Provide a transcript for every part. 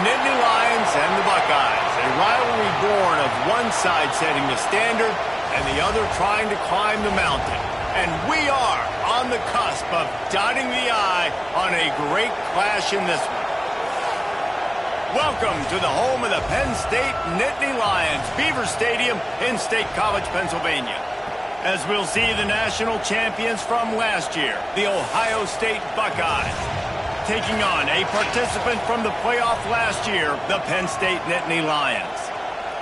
Nittany Lions and the Buckeyes, a rivalry born of one side setting the standard and the other trying to climb the mountain. And we are on the cusp of dotting the I on a great clash in this one. Welcome to the home of the Penn State Nittany Lions, Beaver Stadium in State College, Pennsylvania. As we'll see the national champions from last year, the Ohio State Buckeyes, taking on a participant from the playoff last year, the Penn State Nittany Lions.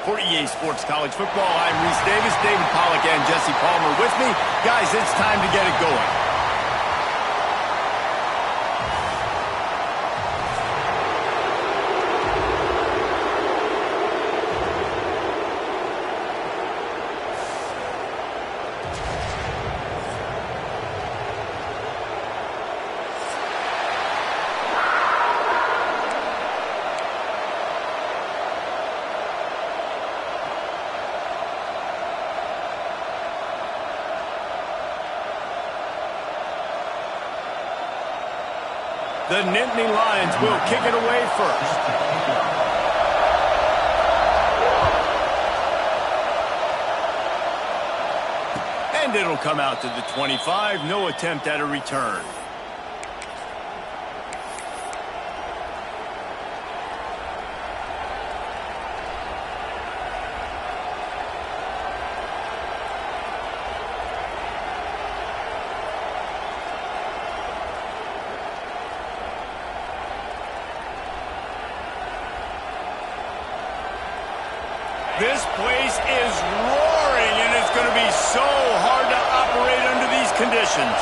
For EA Sports College Football, I'm Reese Davis, David Pollack, and Jesse Palmer with me. Guys, it's time to get it going. The Nittany Lions will kick it away first. And it'll come out to the 25. No attempt at a return. This place is roaring, and it's going to be so hard to operate under these conditions.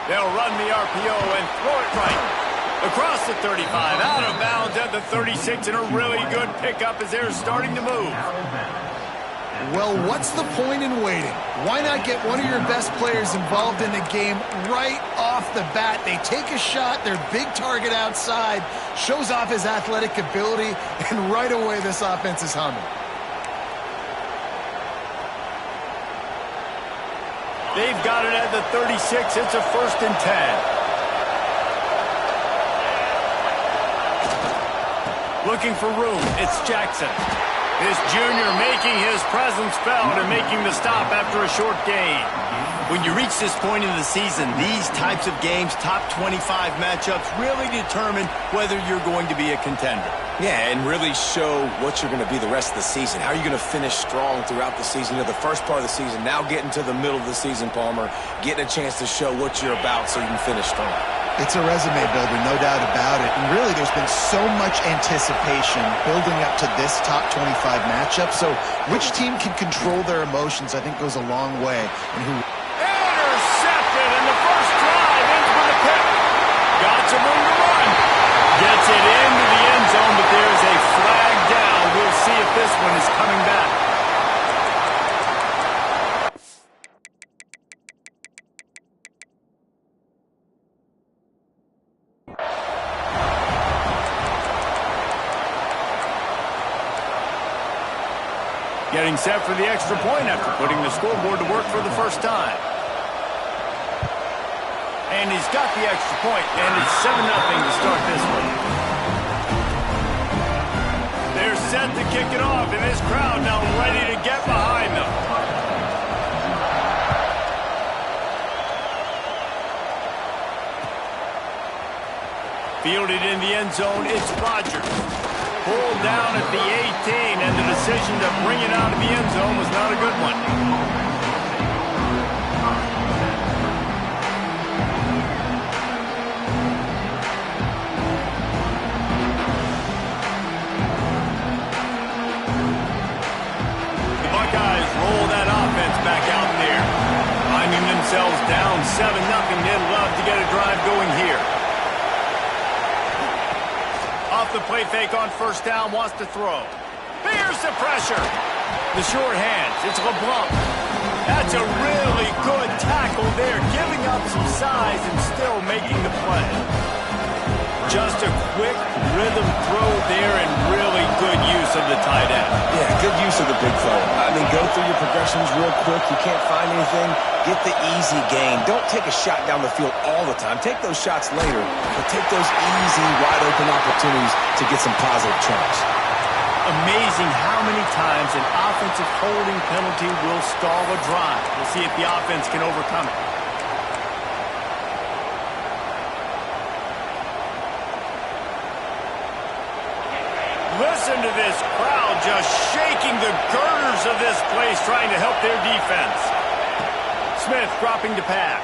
They'll run the RPO and throw it right. Across the 35, out of bounds at the 36, and a really good pickup as they're starting to move. Well, what's the point in waiting? Why not get one of your best players involved in the game right off the bat? They take a shot, their big target outside, shows off his athletic ability, and right away this offense is humming. They've got it at the 36. It's a 1st and 10. Looking for room. It's Jackson. This junior making his presence felt and making the stop after a short gain. When you reach this point in the season, these types of games, top 25 matchups, really determine whether you're going to be a contender. Yeah, and really show what you're going to be the rest of the season. How are you going to finish strong throughout the season? You know, the first part of the season, now getting to the middle of the season, Palmer, getting a chance to show what you're about so you can finish strong. It's a resume builder, no doubt about it. And really, there's been so much anticipation building up to this top 25 matchup. So which team can control their emotions, I think, goes a long way. And who... Intercepted, and the first drive ends with a pick. Got some room to run. Gets it into the end zone, but there's a flag down. We'll see if this one is coming back. Getting set for the extra point after putting the scoreboard to work for the first time. And he's got the extra point, and it's 7-0 to start this one. They're set to kick it off, and this crowd now ready to get behind them. Fielded in the end zone, it's Rodgers. Pulled down at the 18, and the decision to bring it out of the end zone was not a good one. The Buckeyes roll that offense back out there. Finding themselves down 7-0, they'd love to get a drive going here. Off the play fake on first down, wants to throw. Here's the pressure. The short hands, it's LeBlanc. That's a really good tackle there, giving up some size and still making the play. Just a quick rhythm throw there and really good use of the tight end. Yeah, good use of the big fella. I mean, go through your progressions real quick. You can't find anything. Get the easy gain. Don't take a shot down the field all the time. Take those shots later, but take those easy, wide-open opportunities to get some positive turns. Amazing how many times an offensive holding penalty will stall a drive. We'll see if the offense can overcome it. Listen to this crowd just shaking the girders of this place, trying to help their defense. Smith dropping to pass.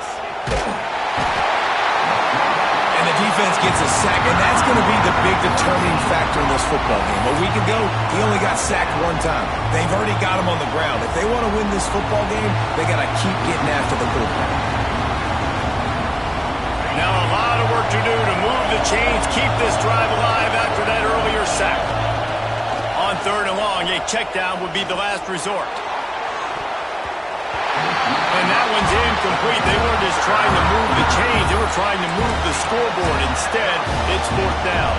And the defense gets a sack, and that's going to be the big determining factor in this football game. A week ago, he only got sacked one time. They've already got him on the ground. If they want to win this football game, they got to keep getting after the quarterback. Now a lot of work to do to move the chains, keep this drive alive after that earlier sack. On 3rd and long, a check down would be the last resort. And that one's incomplete. They weren't just trying to move the chains. They were trying to move the scoreboard. Instead, it's 4th down.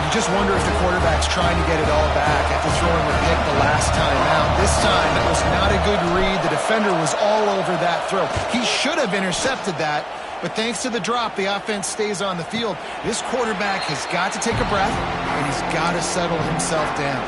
You just wonder if the quarterback's trying to get it all back after throwing the pick the last time out. This time, that was not a good read. The defender was all over that throw. He should have intercepted that, but thanks to the drop, the offense stays on the field. This quarterback has got to take a breath, and he's got to settle himself down.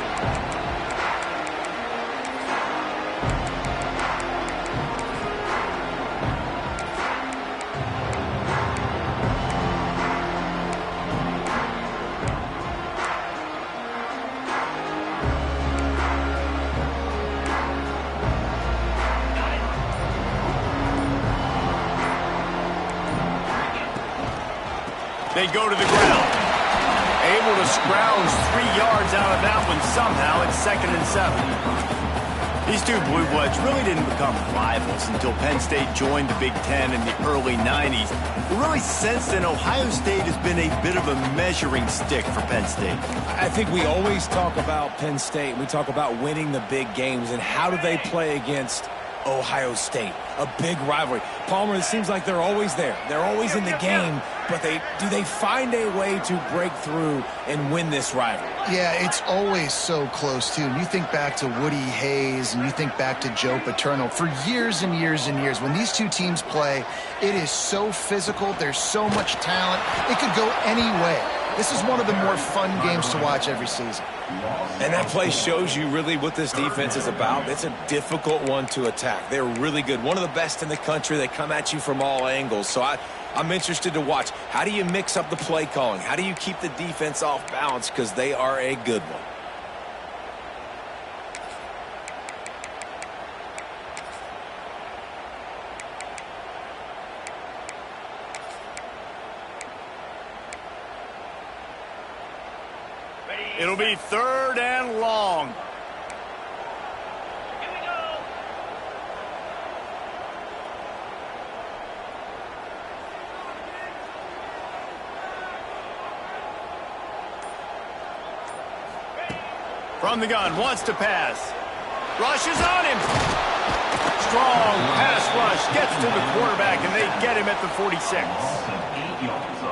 They go to the ground. Able to scrounge 3 yards out of that one somehow. It's 2nd and 7. These two Blue Bloods really didn't become rivals until Penn State joined the Big Ten in the early 90s. But really, since then, Ohio State has been a bit of a measuring stick for Penn State. I think we always talk about Penn State. We talk about winning the big games, and how do they play against Ohio State, a big rivalry. Palmer, it seems like they're always there. They're always in the game, but do they find a way to break through and win this rivalry? Yeah, it's always so close, too. And you think back to Woody Hayes and you think back to Joe Paterno. For years and years and years, when these two teams play, it is so physical. There's so much talent. It could go any way. This is one of the more fun games to watch every season. And that play shows you really what this defense is about. It's a difficult one to attack. They're really good. One of the best in the country. They come at you from all angles. So I'm interested to watch. How do you mix up the play calling? How do you keep the defense off balance? Because they are a good one. It'll be 3rd and long. Here we go. From the gun, wants to pass. Rushes on him. Strong pass rush. Gets to the quarterback, and they get him at the 46.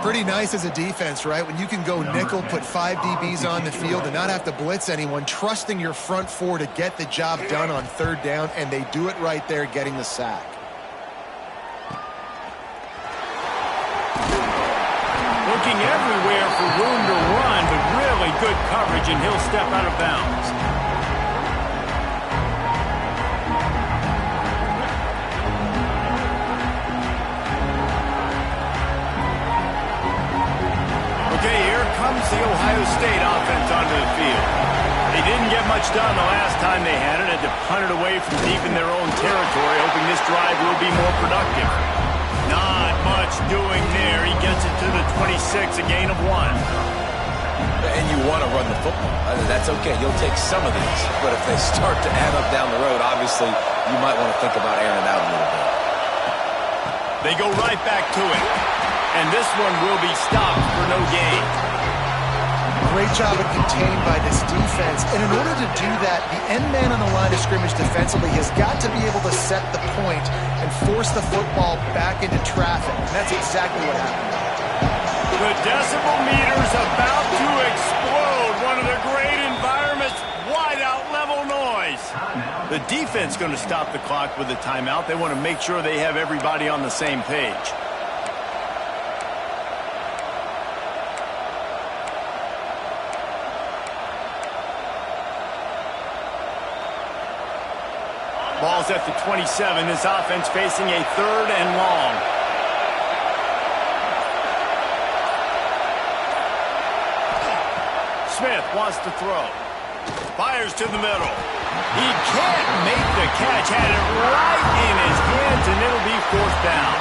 Pretty nice as a defense, right? When you can go nickel, put 5 DBs on the field and not have to blitz anyone, trusting your front 4 to get the job done on 3rd down, and they do it right there, getting the sack. Looking everywhere for room to run, but really good coverage, and he'll step out of bounds. Okay, here comes the Ohio State offense onto the field. They didn't get much done the last time they had it. Had to punt it away from deep in their own territory, hoping this drive will be more productive. Not much doing there. He gets it to the 26, a gain of 1. And you want to run the football. That's okay. You'll take some of these. But if they start to add up down the road, obviously, you might want to think about airing it out a little bit. They go right back to it. And this one will be stopped for no gain. Great job of contained by this defense. And in order to do that, the end man on the line of scrimmage defensively has got to be able to set the point and force the football back into traffic. And that's exactly what happened. The decibel meter's about to explode. One of the great environments, wide-out level noise. The defense going to stop the clock with a timeout. They want to make sure they have everybody on the same page. Ball's at the 27. This offense facing a 3rd and long. Smith wants to throw. Fires to the middle. He can't make the catch. Had it right in his hands, and it'll be 4th down.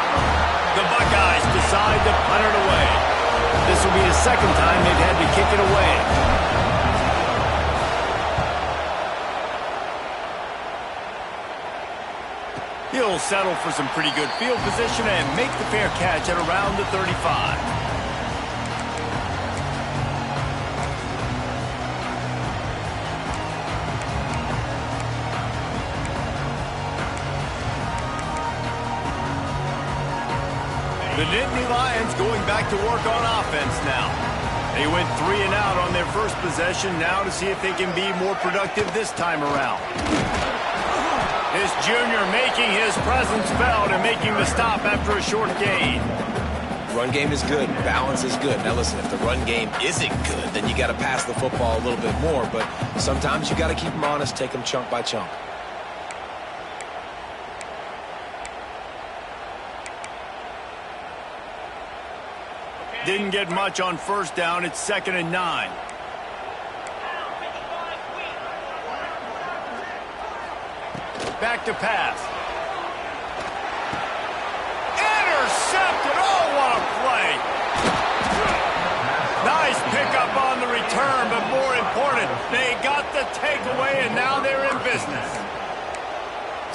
The Buckeyes decide to punt it away. This will be the 2nd time they've had to kick it away. He'll settle for some pretty good field position and make the fair catch at around the 35. The Nittany Lions going back to work on offense now. They went 3 and out on their first possession, now to see if they can be more productive this time around. This junior making his presence felt and making the stop after a short gain. Run game is good. Balance is good. Now listen, if the run game isn't good, then you got to pass the football a little bit more. But sometimes you got to keep them honest, take them chunk by chunk. Didn't get much on 1st down. It's 2nd and 9. Back to pass. Intercepted. Oh, what a play. Nice pickup on the return, but more important, they got the takeaway, and now they're in business.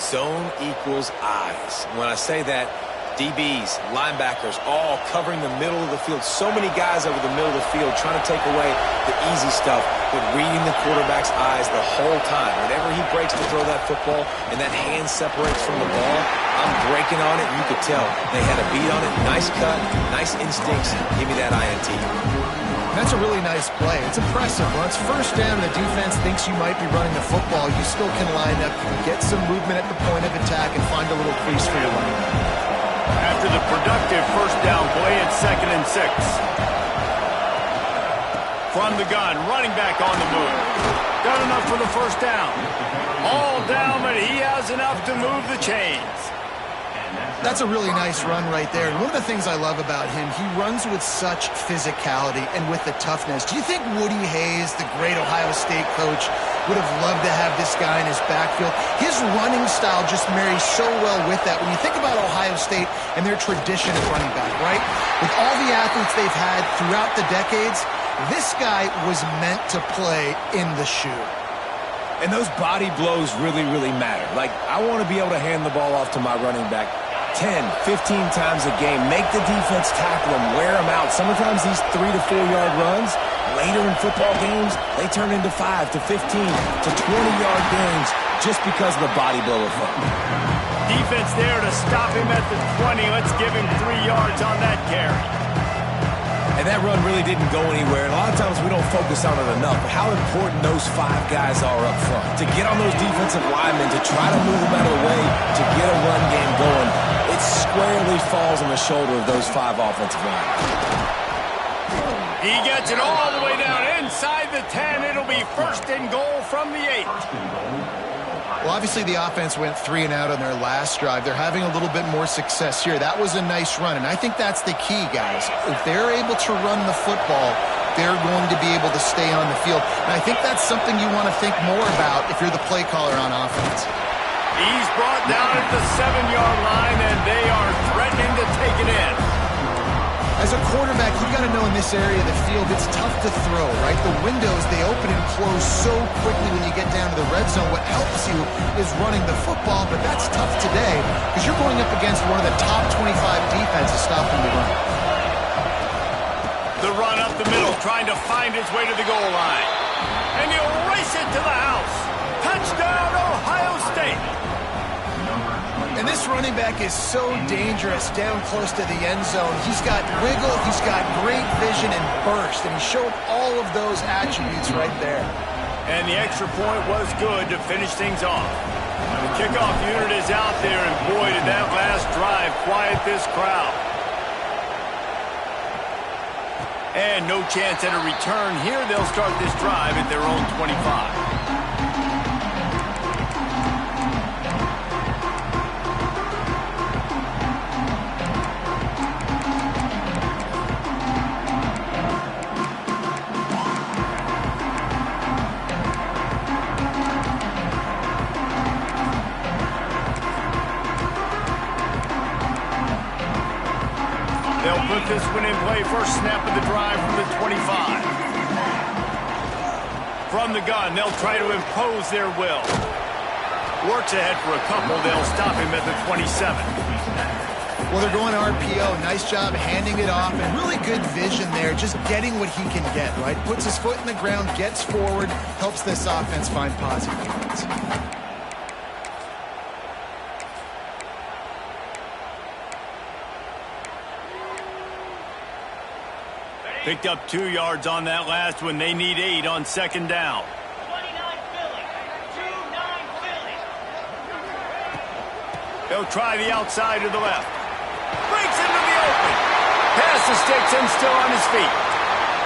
Zone equals eyes. When I say that, DBs, linebackers, all covering the middle of the field. So many guys over the middle of the field trying to take away the easy stuff, but reading the quarterback's eyes the whole time. Whenever he breaks to throw that football and that hand separates from the ball, I'm breaking on it, and you could tell they had a beat on it. Nice cut, nice instincts. Give me that INT. That's a really nice play. It's impressive. Once 1st down, the defense thinks you might be running the football. You still can line up, get some movement at the point of attack, and find a little crease for your running back. After the productive 1st down play, it's 2nd and 6. From the gun, running back on the move. Got enough for the 1st down. All down, but he has enough to move the chains. That's a really nice run right there. And one of the things I love about him, he runs with such physicality and with the toughness. Do you think Woody Hayes, the great Ohio State coach, would have loved to have this guy in his backfield? His running style just marries so well with that. When you think about Ohio State and their tradition of running back, right? With all the athletes they've had throughout the decades, this guy was meant to play in the shoe. And those body blows really, really matter. Like, I want to be able to hand the ball off to my running back 10, 15 times a game. Make the defense tackle them, wear them out. Sometimes these 3 to 4 yard runs, later in football games, they turn into 5 to 15 to 20-yard gains just because of the body blow effect. Defense there to stop him at the 20. Let's give him 3 yards on that carry. And that run really didn't go anywhere. And a lot of times we don't focus on it enough. But how important those 5 guys are up front. To get on those defensive linemen, to try to move them out of the way, to get a run game going, it squarely falls on the shoulder of those 5 offensive linemen. He gets it all the way down inside the 10. It'll be 1st and goal from the 8. Well, obviously the offense went 3 and out on their last drive. They're having a little bit more success here. That was a nice run, and I think that's the key, guys. If they're able to run the football, they're going to be able to stay on the field. And I think that's something you want to think more about if you're the play caller on offense. He's brought down at the 7-yard line, and they are threatening to take it in. As a quarterback, you've got to know in this area of the field, it's tough to throw, right? The windows, they open and close so quickly when you get down to the red zone. What helps you is running the football, but that's tough today because you're going up against one of the top 25 defenses stopping the run. The run up the middle, trying to find his way to the goal line. And he'll race it to the house. Touchdown, Ohio State. And And this running back is so dangerous down close to the end zone. He's got wiggle, he's got great vision and burst, and he showed all of those attributes right there. And the extra point was good to finish things off. The kickoff unit is out there, and boy, did that last drive quiet this crowd. And no chance at a return here. They'll start this drive at their own 25. They'll put this one in play. First snap of the drive from the 25. From the gun, they'll try to impose their will. Works ahead for a couple. They'll stop him at the 27. Well, they're going RPO. Nice job handing it off, and really good vision there, just getting what he can get, right? Puts his foot in the ground, gets forward, helps this offense find positive yards. Picked up 2 yards on that last one. They need 8 on second down. 29 Philly. 2-9 Philly. They'll try the outside to the left. Breaks into the open. Pass the sticks and still on his feet.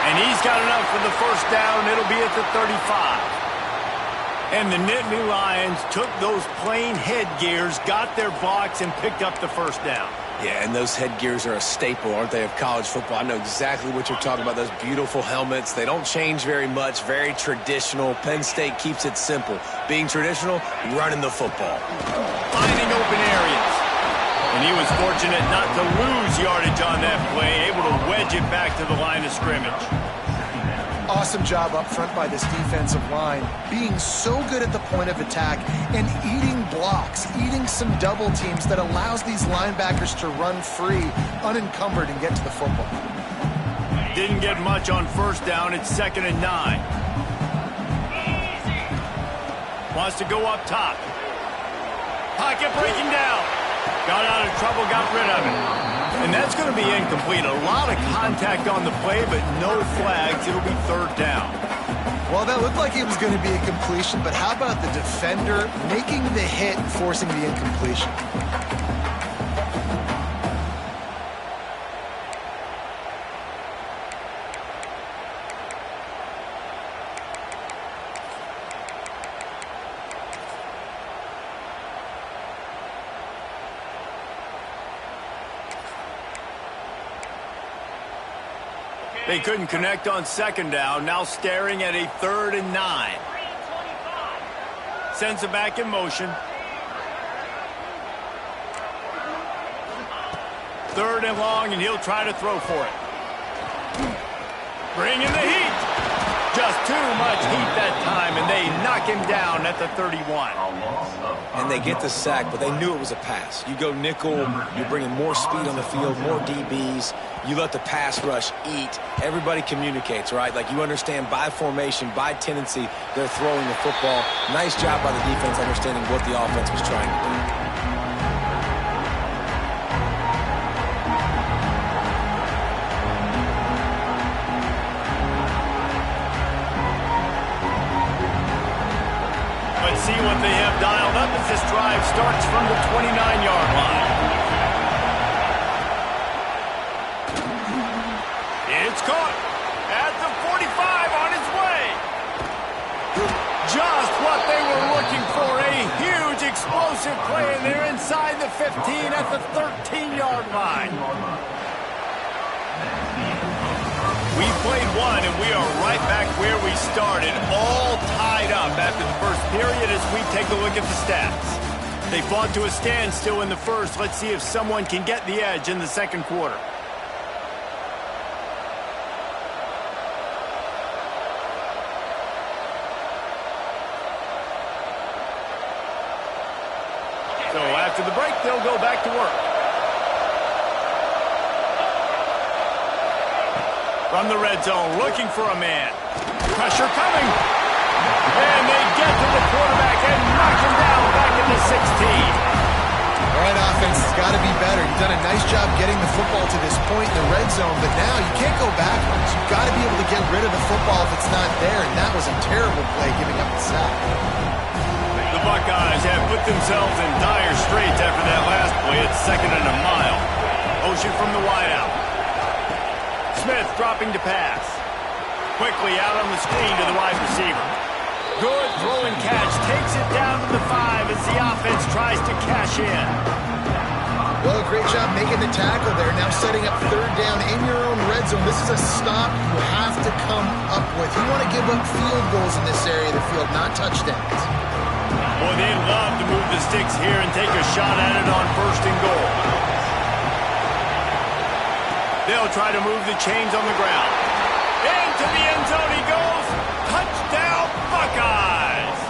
And he's got enough for the first down. It'll be at the 35. And the Nittany Lions took those plain headgears, got their blocks, and picked up the first down. Yeah, and those headgears are a staple, aren't they, of college football? I know exactly what you're talking about, those beautiful helmets. They don't change very much, very traditional. Penn State keeps it simple. Being traditional, running the football. Finding open areas. And he was fortunate not to lose yardage on that play, able to wedge it back to the line of scrimmage. Awesome job up front by this defensive line, being so good at the point of attack and eating blocks, eating some double teams that allows these linebackers to run free, unencumbered, and get to the football. Didn't get much on first down. It's 2nd and 9. Wants to go up top. Pocket breaking down. Got out of trouble, got rid of it. And that's going to be incomplete. A lot of contact on the play, but no flags. It'll be 3rd down. Well, that looked like it was going to be a completion, but how about the defender making the hit, forcing the incompletion? They couldn't connect on 2nd down. Now staring at a 3rd and 9. Sends it back in motion. 3rd and long, and he'll try to throw for it. Bring in the heat. Just too much heat that time, and they knock him down at the 31. And they get the sack, but they knew it was a pass. You go nickel, you're bringing more speed on the field, more DBs. You let the pass rush eat. Everybody communicates, right? Like you understand by formation, by tendency, they're throwing the football. Nice job by the defense understanding what the offense was trying to do. Let's see what they have dialed up as this drive starts from the 29-yard line. It's caught at the 45 on its way. Just what they were looking for, a huge explosive play, and they're inside the 15 at the 13-yard line. We played one, and we are right back where we started, all tied up after the first period as we take a look at the stats. They fought to a standstill in the first. Let's see if someone can get the edge in the second quarter. So after the break, they'll go back to work. From the red zone, looking for a man. Pressure coming. And they get to the quarterback and knock him down back into 16. All right, got to be better. You've done a nice job getting the football to this point in the red zone, but now you can't go backwards. You've got to be able to get rid of the football if it's not there, and that was a terrible play giving up the sack. The Buckeyes have put themselves in dire straits after that last play. It's 2nd and a mile. Motion from the wideout. Smith dropping to pass. Quickly out on the screen to the wide receiver. Good throw and catch. Takes it down to the 5 as the offense tries to cash in. Well, great job making the tackle there. Now setting up 3rd down in your own red zone. This is a stop you have to come up with. You want to give up field goals in this area of the field, not touchdowns. Boy, they'd love to move the sticks here and take a shot at it on 1st and goal. They'll try to move the chains on the ground. Into the end zone he goes. Touchdown, Buckeyes!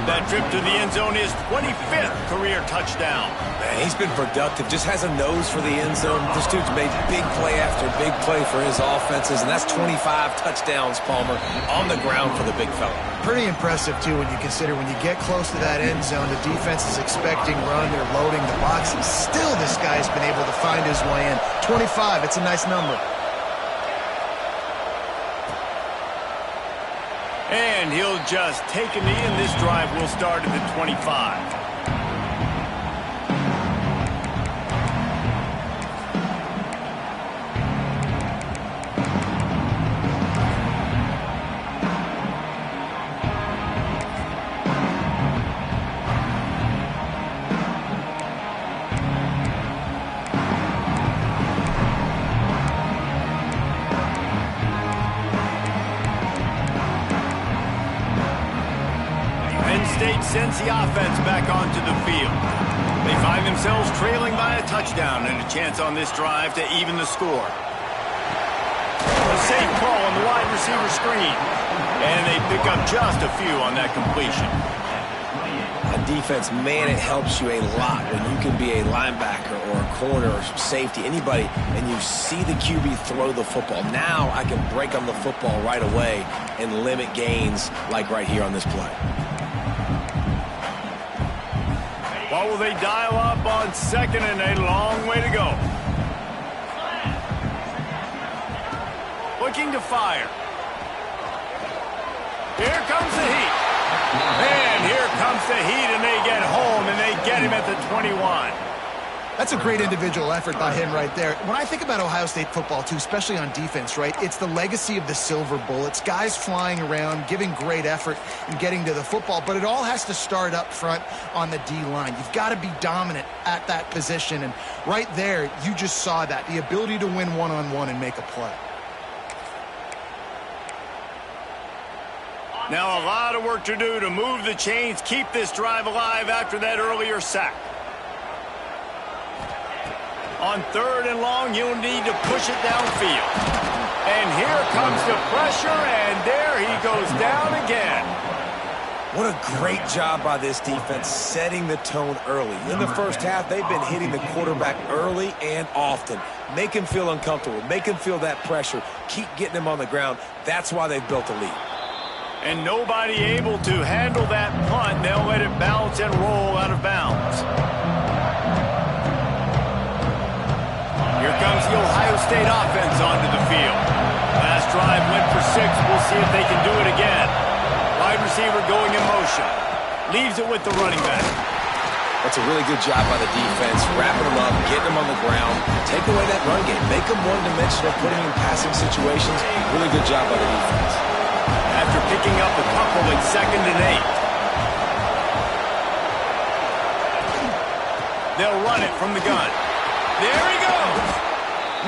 That trip to the end zone is 25th career touchdown. Man, he's been productive. Just has a nose for the end zone. This dude's made big play after big play for his offenses, and that's 25 touchdowns, Palmer, on the ground for the big fella. Pretty impressive, too, when you consider when you get close to that end zone, the defense is expecting run, they're loading the box, and still this guy's been able to find his way in. 25, it's a nice number. And he'll just take a knee, and this drive will start at the 25. State sends the offense back onto the field. They find themselves trailing by a touchdown and a chance on this drive to even the score. A safe call on the wide receiver screen. And they pick up just a few on that completion. On defense, man, it helps you a lot when you can be a linebacker or a corner or safety, anybody, and you see the QB throw the football. Now I can break on the football right away and limit gains like right here on this play. What will they dial up on 2nd and a long way to go? Looking to fire. Here comes the heat. And here comes the heat, and they get home, and they get him at the 21. That's a great individual effort by him right there. When I think about Ohio State football, too, especially on defense, right, it's the legacy of the Silver Bullets, guys flying around, giving great effort and getting to the football, but it all has to start up front on the D-line. You've got to be dominant at that position, and right there, you just saw that, the ability to win one-on-one and make a play. Now a lot of work to do to move the chains, keep this drive alive after that earlier sack. On 3rd and long, you'll need to push it downfield. And here comes the pressure, and there he goes down again. What a great job by this defense setting the tone early. In the first half, they've been hitting the quarterback early and often. Make him feel uncomfortable. Make him feel that pressure. Keep getting him on the ground. That's why they've built a lead. And nobody able to handle that punt. They'll let it bounce and roll out of bounds. Here comes the Ohio State offense onto the field. Last drive went for 6. We'll see if they can do it again. Wide receiver going in motion. Leaves it with the running back. That's a really good job by the defense. Wrapping them up, getting them on the ground. Take away that run game. Make them one-dimensional, put them in passing situations. Really good job by the defense. After picking up a couple in 2nd and 8. They'll run it from the gun. There he goes.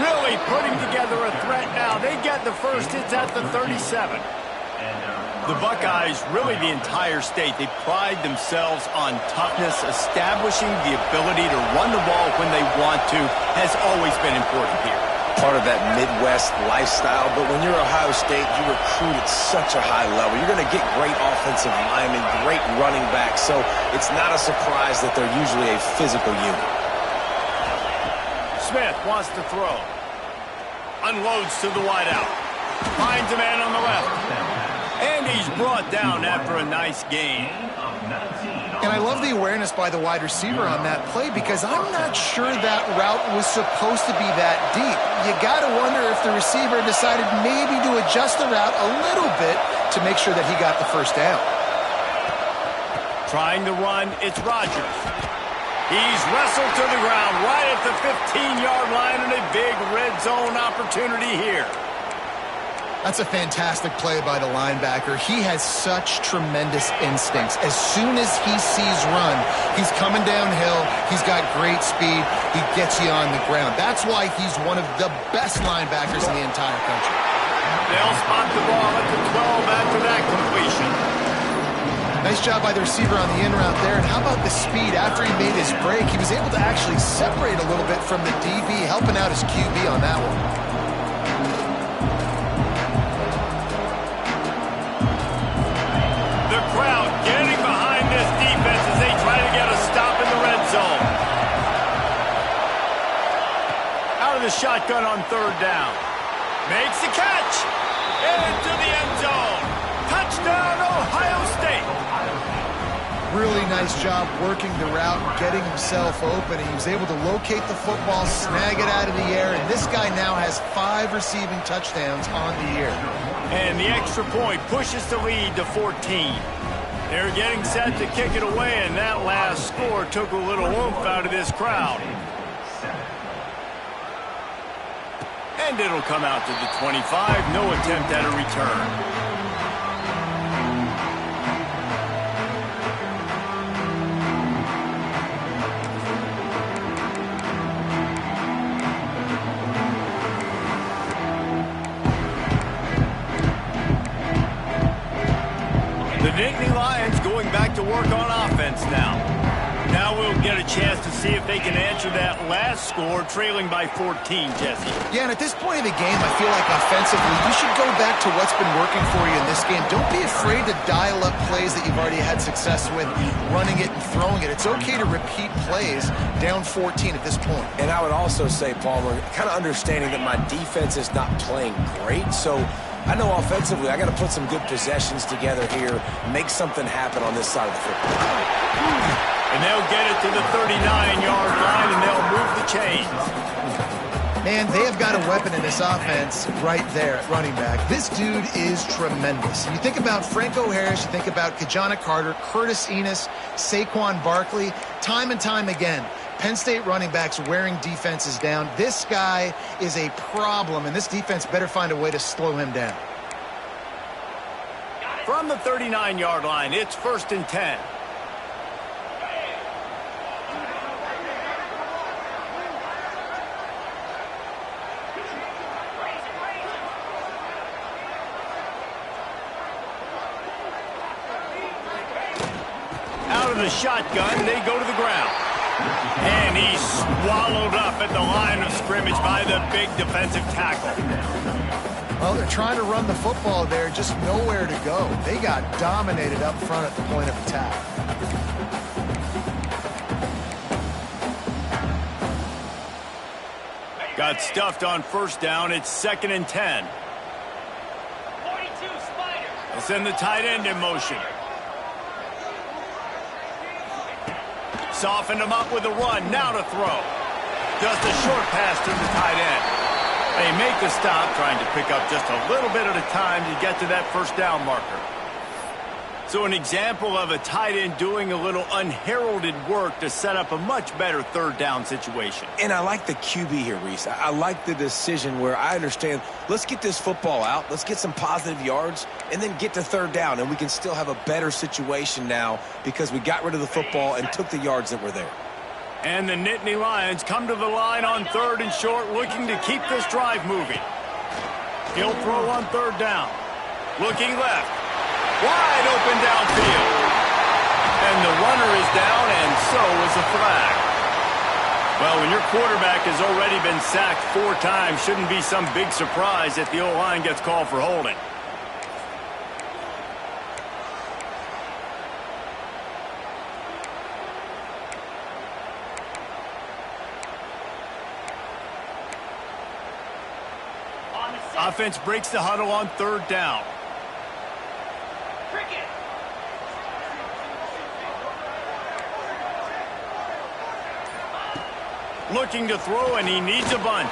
Really putting together a threat now. They get the first. It's at the 37. The Buckeyes, really the entire state, they pride themselves on toughness. Establishing the ability to run the ball when they want to has always been important here. Part of that Midwest lifestyle, but when you're Ohio State, you recruit at such a high level. You're going to get great offensive linemen, great running backs, so it's not a surprise that they're usually a physical unit. Smith wants to throw. Unloads to the wideout. Finds a man on the left. And he's brought down after a nice gain. And I love the awareness by the wide receiver on that play because I'm not sure that route was supposed to be that deep. You got to wonder if the receiver decided maybe to adjust the route a little bit to make sure that he got the first down. Trying to run, it's Rodgers. He's wrestled to the ground right at the 15-yard line and a big red zone opportunity here. That's a fantastic play by the linebacker. He has such tremendous instincts. As soon as he sees run, he's coming downhill. He's got great speed. He gets you on the ground. That's why he's one of the best linebackers in the entire country. They'll spot the ball at the 12 after that completion. Nice job by the receiver on the in route there. And how about the speed? After he made his break, he was able to actually separate a little bit from the DB, helping out his QB on that one. The crowd getting behind this defense as they try to get a stop in the red zone. Out of the shotgun on third down. Makes the catch. Into the end zone. Touchdown, Ohio State. Really nice job working the route and getting himself open. He was able to locate the football, snag it out of the air, and this guy now has 5 receiving touchdowns on the year. And the extra point pushes the lead to 14. They're getting set to kick it away, and that last score took a little oomph out of this crowd. And it'll come out to the 25. No attempt at a return. The Nittany Lions going back to work on offense now. Now we'll get a chance to see if they can answer that last score, trailing by 14, Jesse. Yeah, and at this point of the game, I feel like offensively, you should go back to what's been working for you in this game. Don't be afraid to dial up plays that you've already had success with, running it and throwing it. It's okay to repeat plays down 14 at this point. And I would also say, Palmer, kind of understanding that my defense is not playing great, so I know offensively I got to put some good possessions together here, make something happen on this side of the football. And they'll get it to the 39-yard line, and they'll move the chains. Man, they have got a weapon in this offense right there at running back. This dude is tremendous. You think about Franco Harris, you think about Kajana Carter, Curtis Enos, Saquon Barkley, time and time again. Penn State running backs wearing defenses down. This guy is a problem, and this defense better find a way to slow him down. From the 39-yard line, it's 1st and 10. Out of the shotgun, they go to the ground. And he's swallowed up at the line of scrimmage by the big defensive tackle. Well, they're trying to run the football there, just nowhere to go. They got dominated up front at the point of attack. Got stuffed on 1st down. It's 2nd and 10. 42 Spider. They'll send the tight end in motion. Softened him up with a run. Now to throw. Just a short pass to the tight end. They make the stop, trying to pick up just a little bit at a time to get to that 1st down marker. So an example of a tight end doing a little unheralded work to set up a much better 3rd down situation. And I like the QB here, Reese. I like the decision where I understand, let's get this football out, let's get some positive yards, and then get to 3rd down, and we can still have a better situation now because we got rid of the football and took the yards that were there. And the Nittany Lions come to the line on 3rd and short, looking to keep this drive moving. He'll throw on 3rd down. Looking left. Wide open downfield. And the runner is down, and so is the flag. Well, when your quarterback has already been sacked 4 times, shouldn't be some big surprise that the O-line gets called for holding. Offense breaks the huddle on 3rd down. Looking to throw, and he needs a bunch.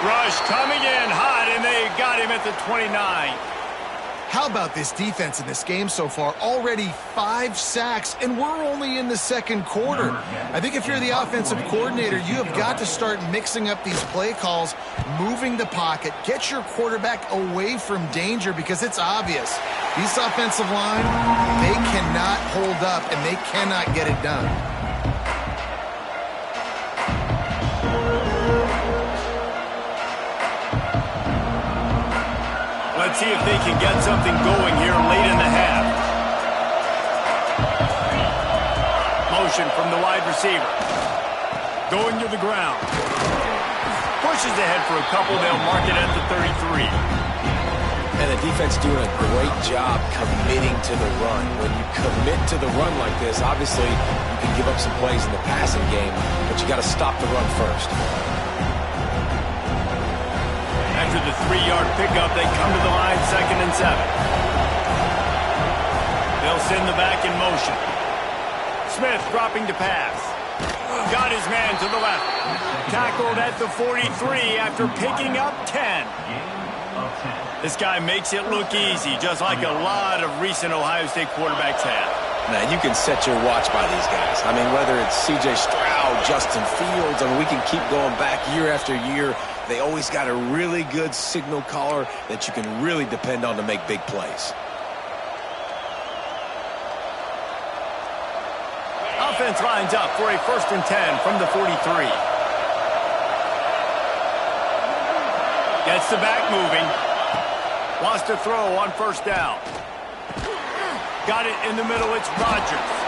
Rush coming in hot, and they got him at the 29. How about this defense in this game so far? Already 5 sacks, and we're only in the second quarter. I think if you're the offensive coordinator, you have got to start mixing up these play calls, moving the pocket, get your quarterback away from danger, because it's obvious. These offensive line, they cannot hold up, and they cannot get it done. Let's see if they can get something going here late in the half. Motion from the wide receiver. Going to the ground. Pushes ahead for a couple. They'll mark it at the 33. And the defense doing a great job committing to the run. When you commit to the run like this, obviously you can give up some plays in the passing game, but you got to stop the run first. After the 3-yard pickup, they come to the line, 2nd and 7. They'll send the back in motion. Smith dropping to pass. Got his man to the left. Tackled at the 43 after picking up 10. This guy makes it look easy, just like a lot of recent Ohio State quarterbacks have. Man, you can set your watch by these guys. I mean, whether it's C.J. Stroud, Justin Fields, I mean, we can keep going back year after year. They always got a really good signal caller that you can really depend on to make big plays. Offense lines up for a 1st and 10 from the 43. Gets the back moving. Wants to throw on 1st down. Got it in the middle. It's Rodgers.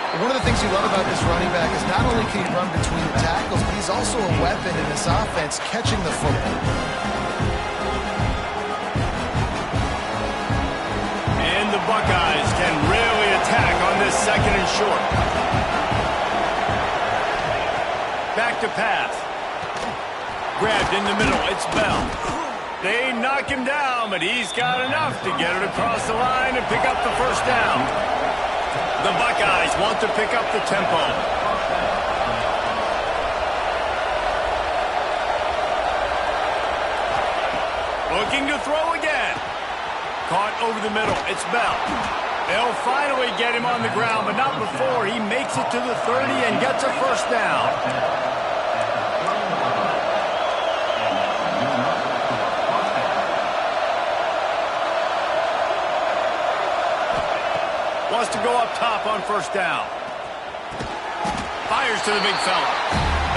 One of the things you love about this running back is not only can he run between the tackles, but he's also a weapon in this offense catching the football. And the Buckeyes can really attack on this 2nd and short. Back to pass. Grabbed in the middle. It's Bell. They knock him down, but he's got enough to get it across the line and pick up the 1st down. The Buckeyes want to pick up the tempo. Looking to throw again. Caught over the middle. It's Bell. They'll finally get him on the ground, but not before he makes it to the 30 and gets a 1st down. Wants to go up top on 1st down. Fires to the big fella.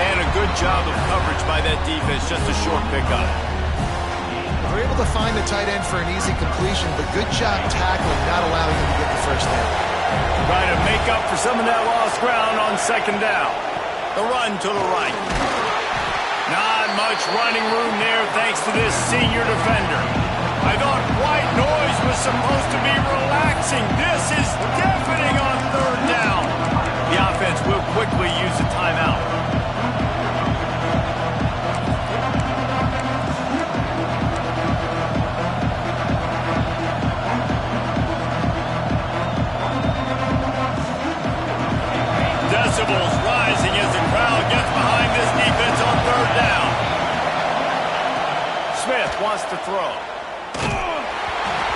And a good job of coverage by that defense. Just a short pickup. They're able to find the tight end for an easy completion, but good job tackling, not allowing him to get the 1st down. Try to make up for some of that lost ground on 2nd down. The run to the right. Not much running room there thanks to this senior defender. I thought white noise was supposed to be relaxing. This is deafening on 3rd down. The offense will quickly use a timeout. Decibels rising as the crowd gets behind this defense on 3rd down. Smith wants to throw.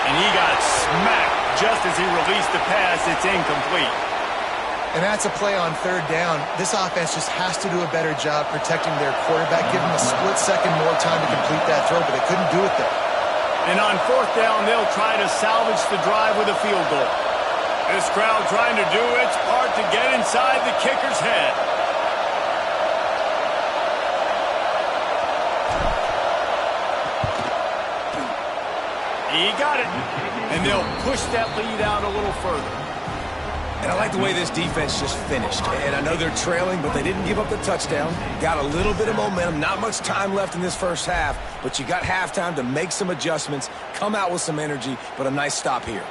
And he got smacked just as he released the pass. It's incomplete. And that's a play on 3rd down. This offense just has to do a better job protecting their quarterback, give him a split second more time to complete that throw, but they couldn't do it there. And on 4th down, they'll try to salvage the drive with a field goal. This crowd trying to do its part to get inside the kicker's head. He got it. And they'll push that lead out a little further. And I like the way this defense just finished. And I know they're trailing, but they didn't give up the touchdown. Got a little bit of momentum. Not much time left in this 1st half, but you got halftime to make some adjustments, come out with some energy, but a nice stop here.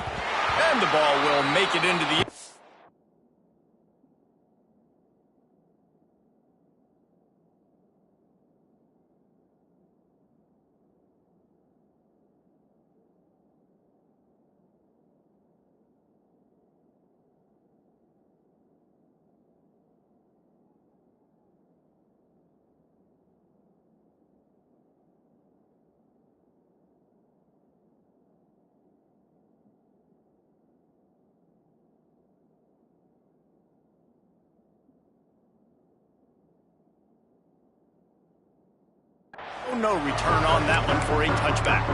And the ball will make it into the... so no return on that one for a touchback.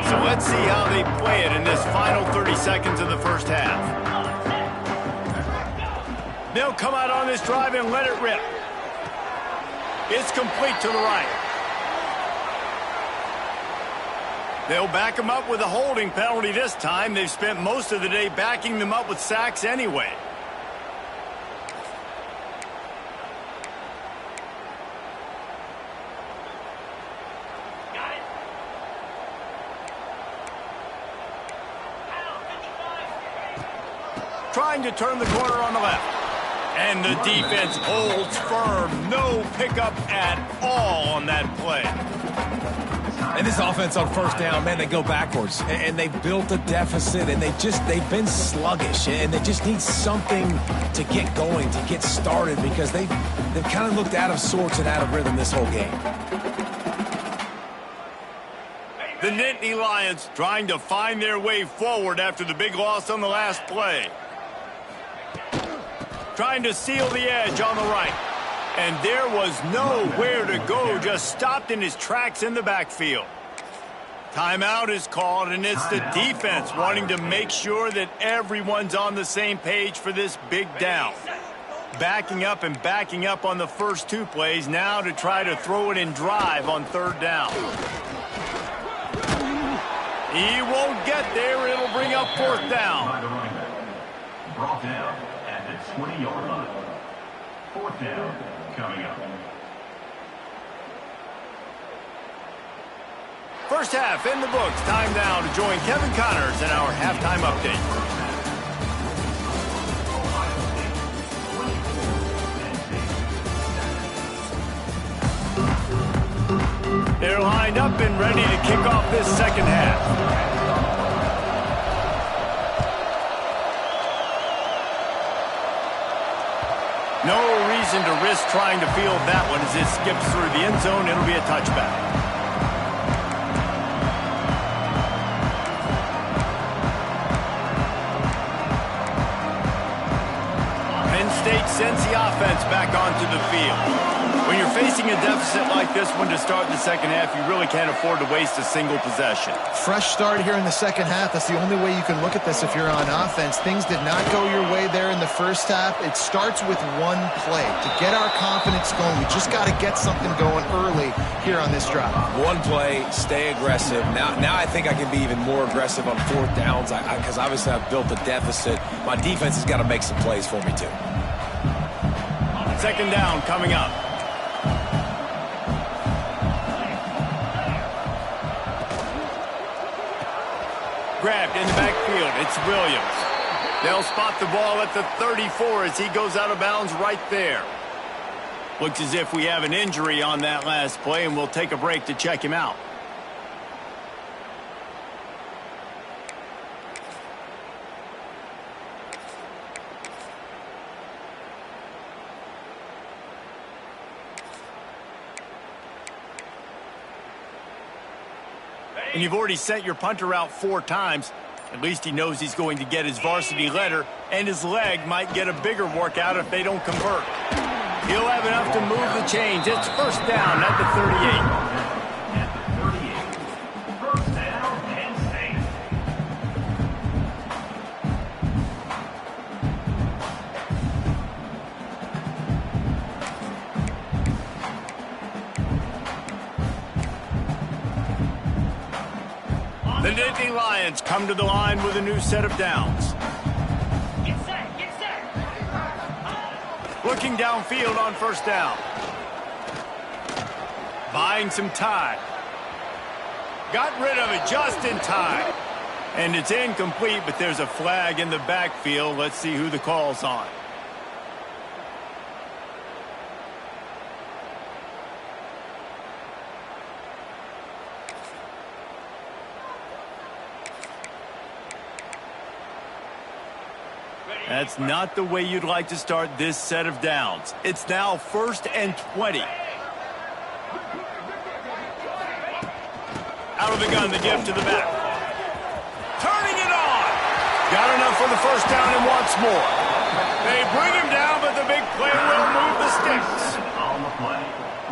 So let's see how they play it in this final 30 seconds of the first half. They'll come out on this drive and let it rip. It's complete to the right. They'll back them up with a holding penalty this time. They've spent most of the day backing them up with sacks anyway. Got it. Trying to turn the corner on the left. And the defense holds firm. No pickup at all on that play. And this offense on first down, man, they go backwards. And they built a deficit, and they've been sluggish. And they just need something to get going, to get started, because they've kind of looked out of sorts and out of rhythm this whole game. The Nittany Lions trying to find their way forward after the big loss on the last play. Trying to seal the edge on the right. And there was nowhere to go, just stopped in his tracks in the backfield. Timeout is called, and it's the defense wanting to make sure that everyone's on the same page for this big down. Backing up and backing up on the first two plays, now to try to throw it in drive on third down. He won't get there. It'll bring up fourth down. Brought down at the 20-yard line. Fourth down coming up. First half in the books. Time now to join Kevin Connors in our halftime update. They're lined up and ready to kick off this second half. No reason to risk trying to field that one as it skips through the end zone. It'll be a touchback. Penn State sends the offense back onto the field. When you're facing a deficit like this one to start the second half, you really can't afford to waste a single possession. Fresh start here in the second half. That's the only way you can look at this if you're on offense. Things did not go your way there in the first half. It starts with one play. To get our confidence going, we just got to get something going early here on this drive. One play, stay aggressive. Now I think I can be even more aggressive on fourth downs because obviously I've built a deficit. My defense has got to make some plays for me too. Second down coming up. Grabbed in the backfield. It's Williams. They'll spot the ball at the 34 as he goes out of bounds right there. Looks as if we have an injury on that last play, and we'll take a break to check him out. And you've already sent your punter out 4 times. At least he knows he's going to get his varsity letter, and his leg might get a bigger workout if they don't convert. He'll have enough to move the chains. It's first down at the 38. First down, Penn State. The Nittany Lions come to the line with a new set of downs. Get set, get set. Looking downfield on first down. Buying some time. Got rid of it just in time. And it's incomplete, but there's a flag in the backfield. Let's see who the call's on. That's not the way you'd like to start this set of downs. It's now 1st and 20. Out of the gun, the give to the back. Turning it on. Got enough for the first down and wants more. They bring him down, but the big play will move the sticks. On the play.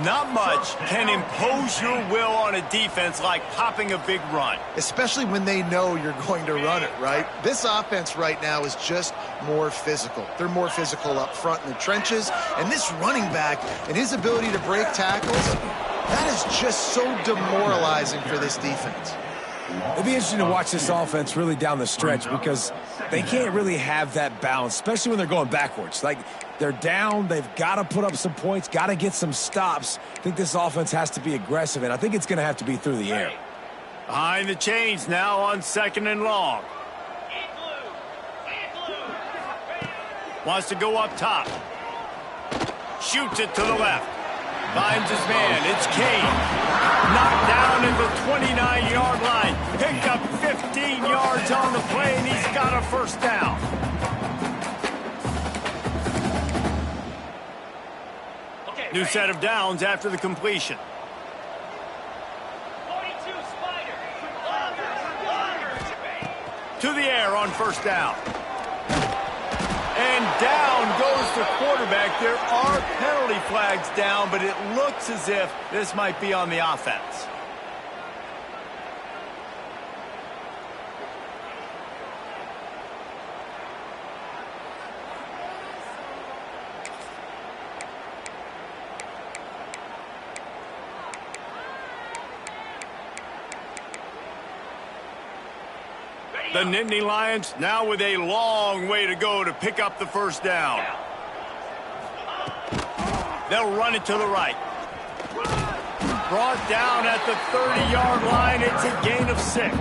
Not much can impose your will on a defense like popping a big run. Especially when they know you're going to run it, right? This offense right now is just more physical. They're more physical up front in the trenches, and this running back and his ability to break tackles, that is just so demoralizing for this defense. It'd be interesting to watch this offense really down the stretch because they can't really have that balance, especially when they're going backwards. Like, they're down, they've got to put up some points, got to get some stops. I think this offense has to be aggressive, and I think it's going to have to be through the air. Behind the chains now on 2nd and long. Wants to go up top. Shoots it to the left. Finds his man. It's Kane. Knocked down at the 29-yard line. Picked up 15 yards on the play, and he's got a first down. New set of downs after the completion. 42 Spider. To the air on first down. And down goes the quarterback. There are penalty flags down, but it looks as if this might be on the offense. The Nittany Lions now with a long way to go to pick up the first down. They'll run it to the right. Brought down at the 30-yard line. It's a gain of 6.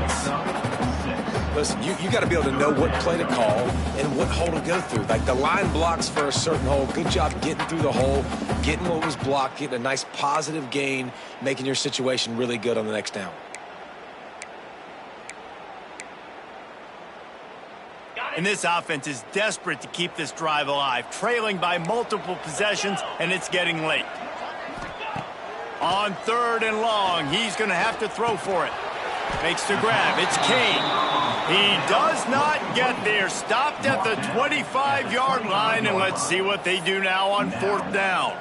Listen, you got to be able to know what play to call and what hole to go through. Like, the line blocks for a certain hole. Good job getting through the hole, getting what was blocked, getting a nice positive gain, making your situation really good on the next down. And this offense is desperate to keep this drive alive, trailing by multiple possessions, and it's getting late. On 3rd and long, he's going to have to throw for it. Makes the grab. It's Kane. He does not get there. Stopped at the 25-yard line, and let's see what they do now on 4th down.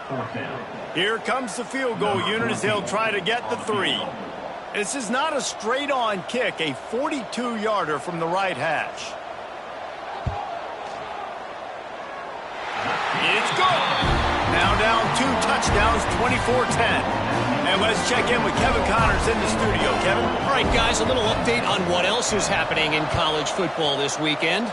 Here comes the field goal unit as they'll try to get the 3. This is not a straight-on kick, a 42-yarder from the right hash. It's good. Now down 2 touchdowns, 24-10. And let's check in with Kevin Connors in the studio. Kevin? All right, guys, a little update on what else is happening in college football this weekend.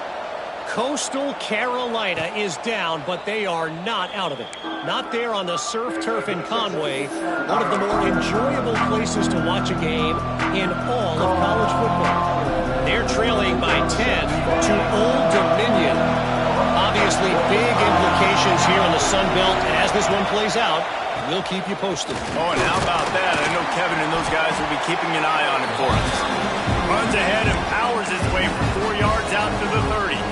Coastal Carolina is down, but they are not out of it. Not there on the surf turf in Conway, one of the more enjoyable places to watch a game in all of college football. They're trailing by 10 to Old Dominion. Obviously, big implications here in the Sun Belt, and as this one plays out, we'll keep you posted. Oh, and how about that? I know Kevin and those guys will be keeping an eye on it for us. Runs ahead and powers his way for 4 yards out to the 30.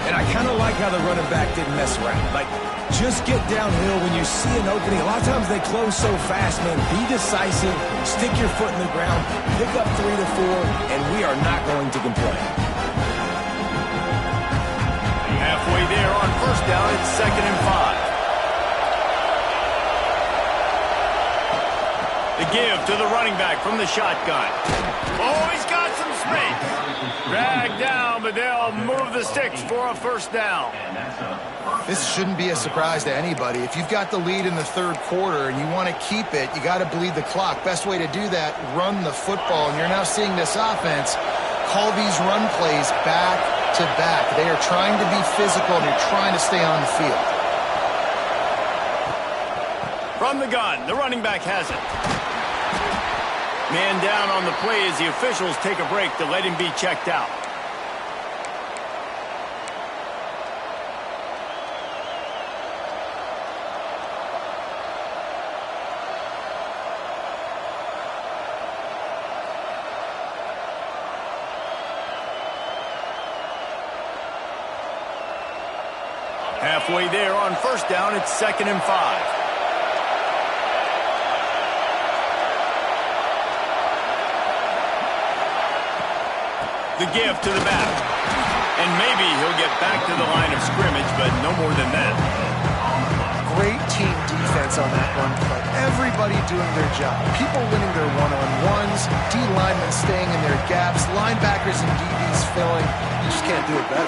And I kind of like how the running back didn't mess around. Like, just get downhill when you see an opening. A lot of times they close so fast, man. Be decisive, stick your foot in the ground, pick up 3 to 4, and we are not going to complain. Halfway there on first down, it's 2nd and 5. The give to the running back from the shotgun. Oh, he's got some space. Dragged down, but they'll move the sticks for a first down. This shouldn't be a surprise to anybody. If you've got the lead in the 3rd quarter and you want to keep it, you got to bleed the clock. Best way to do that, run the football. And you're now seeing this offense call these run plays back to back. They are trying to be physical and they're trying to stay on the field. From the gun, the running back has it. Man down on the play as the officials take a break to let him be checked out. Halfway there on first down, it's 2nd and 5. The give to the back. And maybe he'll get back to the line of scrimmage, but no more than that. Great team defense on that run play. Everybody doing their job. People winning their one-on-ones, D linemen staying in their gaps, linebackers and DBs filling. You just can't do it better.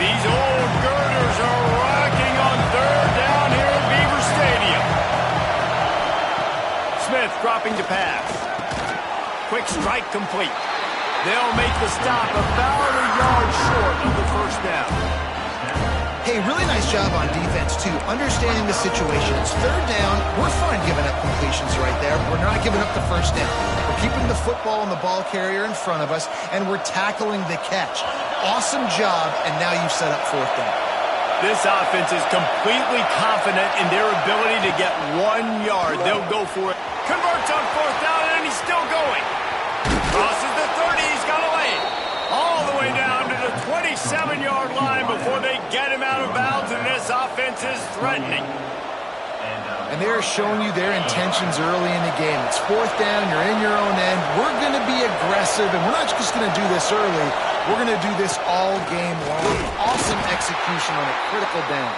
These old girders are rocking on third down here at Beaver Stadium. Smith dropping to pass. Quick strike complete. They'll make the stop about a yard short of the first down. Hey, really nice job on defense, too. Understanding the situation. It's third down. We're fine giving up completions right there. We're not giving up the first down. We're keeping the football and the ball carrier in front of us, and we're tackling the catch. Awesome job, and now you've set up fourth down. This offense is completely confident in their ability to get 1 yard. They'll go for it. Converts on fourth down, and he's still going. Crosses the 30, he's got a lane. All the way down to the 27-yard line before they get him out of bounds, and this offense is threatening. And they're showing you their intentions early in the game. It's fourth down, you're in your own end. We're going to be aggressive, and we're not just going to do this early. We're going to do this all game long. Awesome execution on a critical down.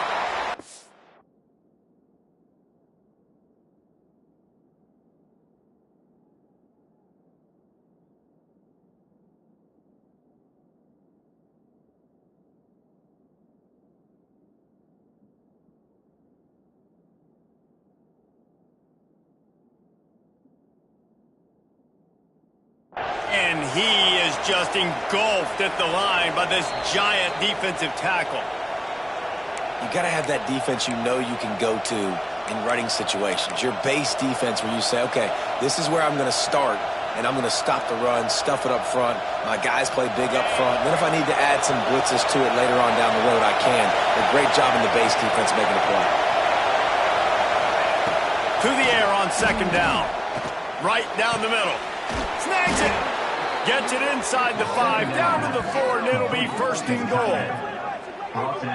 And he is just engulfed at the line by this giant defensive tackle. You got to have that defense you know you can go to in running situations. Your base defense where you say, okay, this is where I'm going to start, and I'm going to stop the run, stuff it up front. My guys play big up front. Then if I need to add some blitzes to it later on down the road, I can. A great job in the base defense making a play. To the air on second down. Right down the middle. Snags it. Gets it inside the 5, down to the 4, and it'll be first and goal.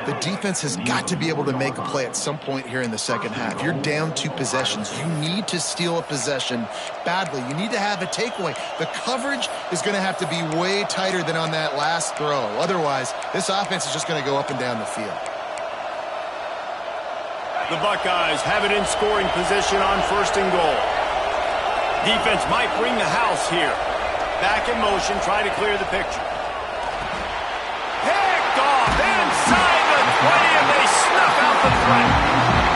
The defense has got to be able to make a play at some point here in the second half. You're down 2 possessions. You need to steal a possession badly. You need to have a takeaway. The coverage is going to have to be way tighter than on that last throw. Otherwise, this offense is just going to go up and down the field. The Buckeyes have it in scoring position on first and goal. Defense might bring the house here. Back in motion, try to clear the picture. Picked off inside the 20, and they snuff out the threat.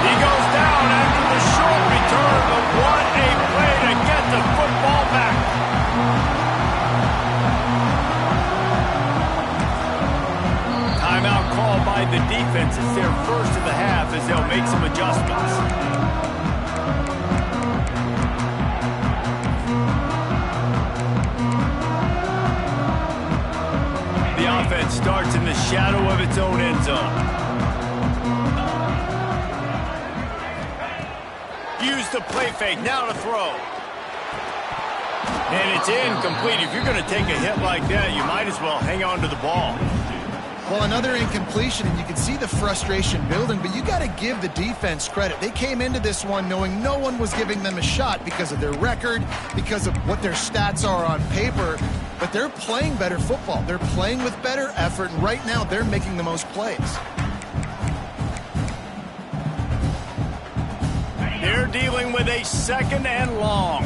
He goes down after the short return, but what a play to get the football back. Timeout called by the defense. It's their first of the half as they'll make some adjustments. The offense starts in the shadow of its own end zone. Use the play fake, now to throw. And it's incomplete. If you're going to take a hit like that, you might as well hang on to the ball. Well, another incompletion, and you can see the frustration building, but you got to give the defense credit. They came into this one knowing no one was giving them a shot because of their record, because of what their stats are on paper, but they're playing better football. They're playing with better effort, and right now they're making the most plays. They're dealing with a second and long.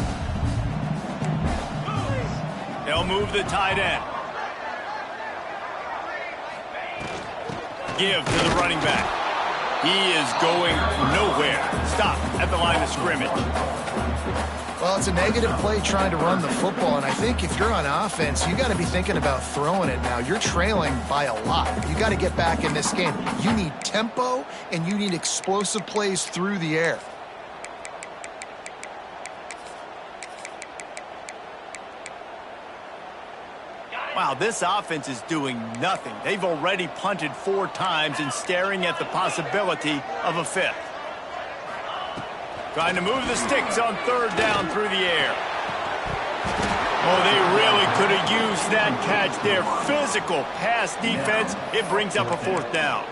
They'll move the tight end. Give to the running back. He is going nowhere. Stop at the line of scrimmage. Well, it's a negative play trying to run the football, and I think if you're on offense, you got to be thinking about throwing it now. You're trailing by a lot. You got to get back in this game. You need tempo, and you need explosive plays through the air. Wow, this offense is doing nothing. They've already punted 4 times and staring at the possibility of a 5th. Trying to move the sticks on third down through the air. Oh, they really could have used that catch there. Physical pass defense. It brings up a 4th down.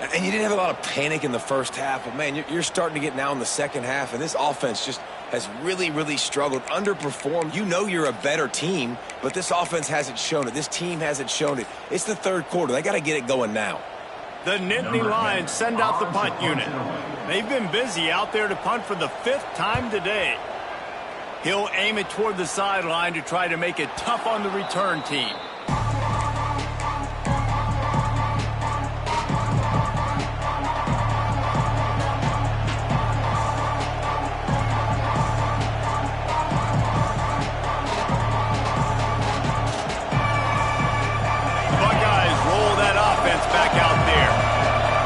And you didn't have a lot of panic in the first half, but, man, you're starting to get now in the second half, and this offense just has really, really struggled, underperformed. You know you're a better team, but this offense hasn't shown it. This team hasn't shown it. It's the third quarter. They got to get it going now. The Nittany Lions send out the punt unit. They've been busy out there to punt for the 5th time today. He'll aim it toward the sideline to try to make it tough on the return team. Back out there.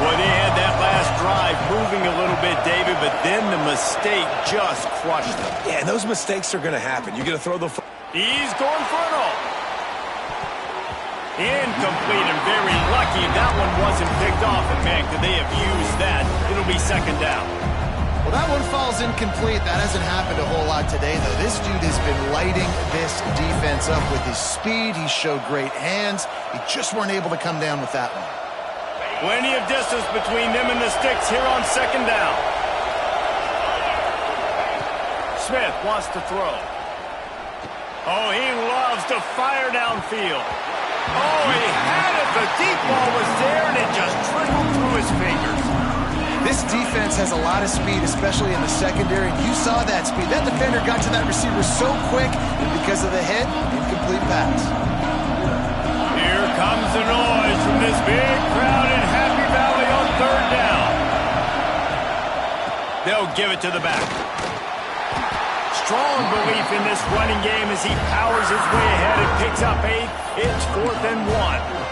Well, they had that last drive moving a little bit, David, but then the mistake just crushed them. Yeah, and those mistakes are going to happen. You're going to throw the... He's going for it all. Incomplete, and very lucky that one wasn't picked off. And, man, could they have used that? It'll be second down. Well, that one falls incomplete. That hasn't happened a whole lot today, though. This dude has been lighting this defense up with his speed. He showed great hands. He just weren't able to come down with that one. Plenty of distance between them and the sticks here on second down. Smith wants to throw. Oh, he loves to fire downfield. Oh, he had it. The deep ball was there, and it just trickled through his fingers. This defense has a lot of speed, especially in the secondary, and you saw that speed. That defender got to that receiver so quick, and because of the hit, incomplete pass. Here comes the noise from this big crowd in Happy Valley on third down. They'll give it to the back. Strong belief in this running game as he powers his way ahead and picks up 8. It's 4th and 1.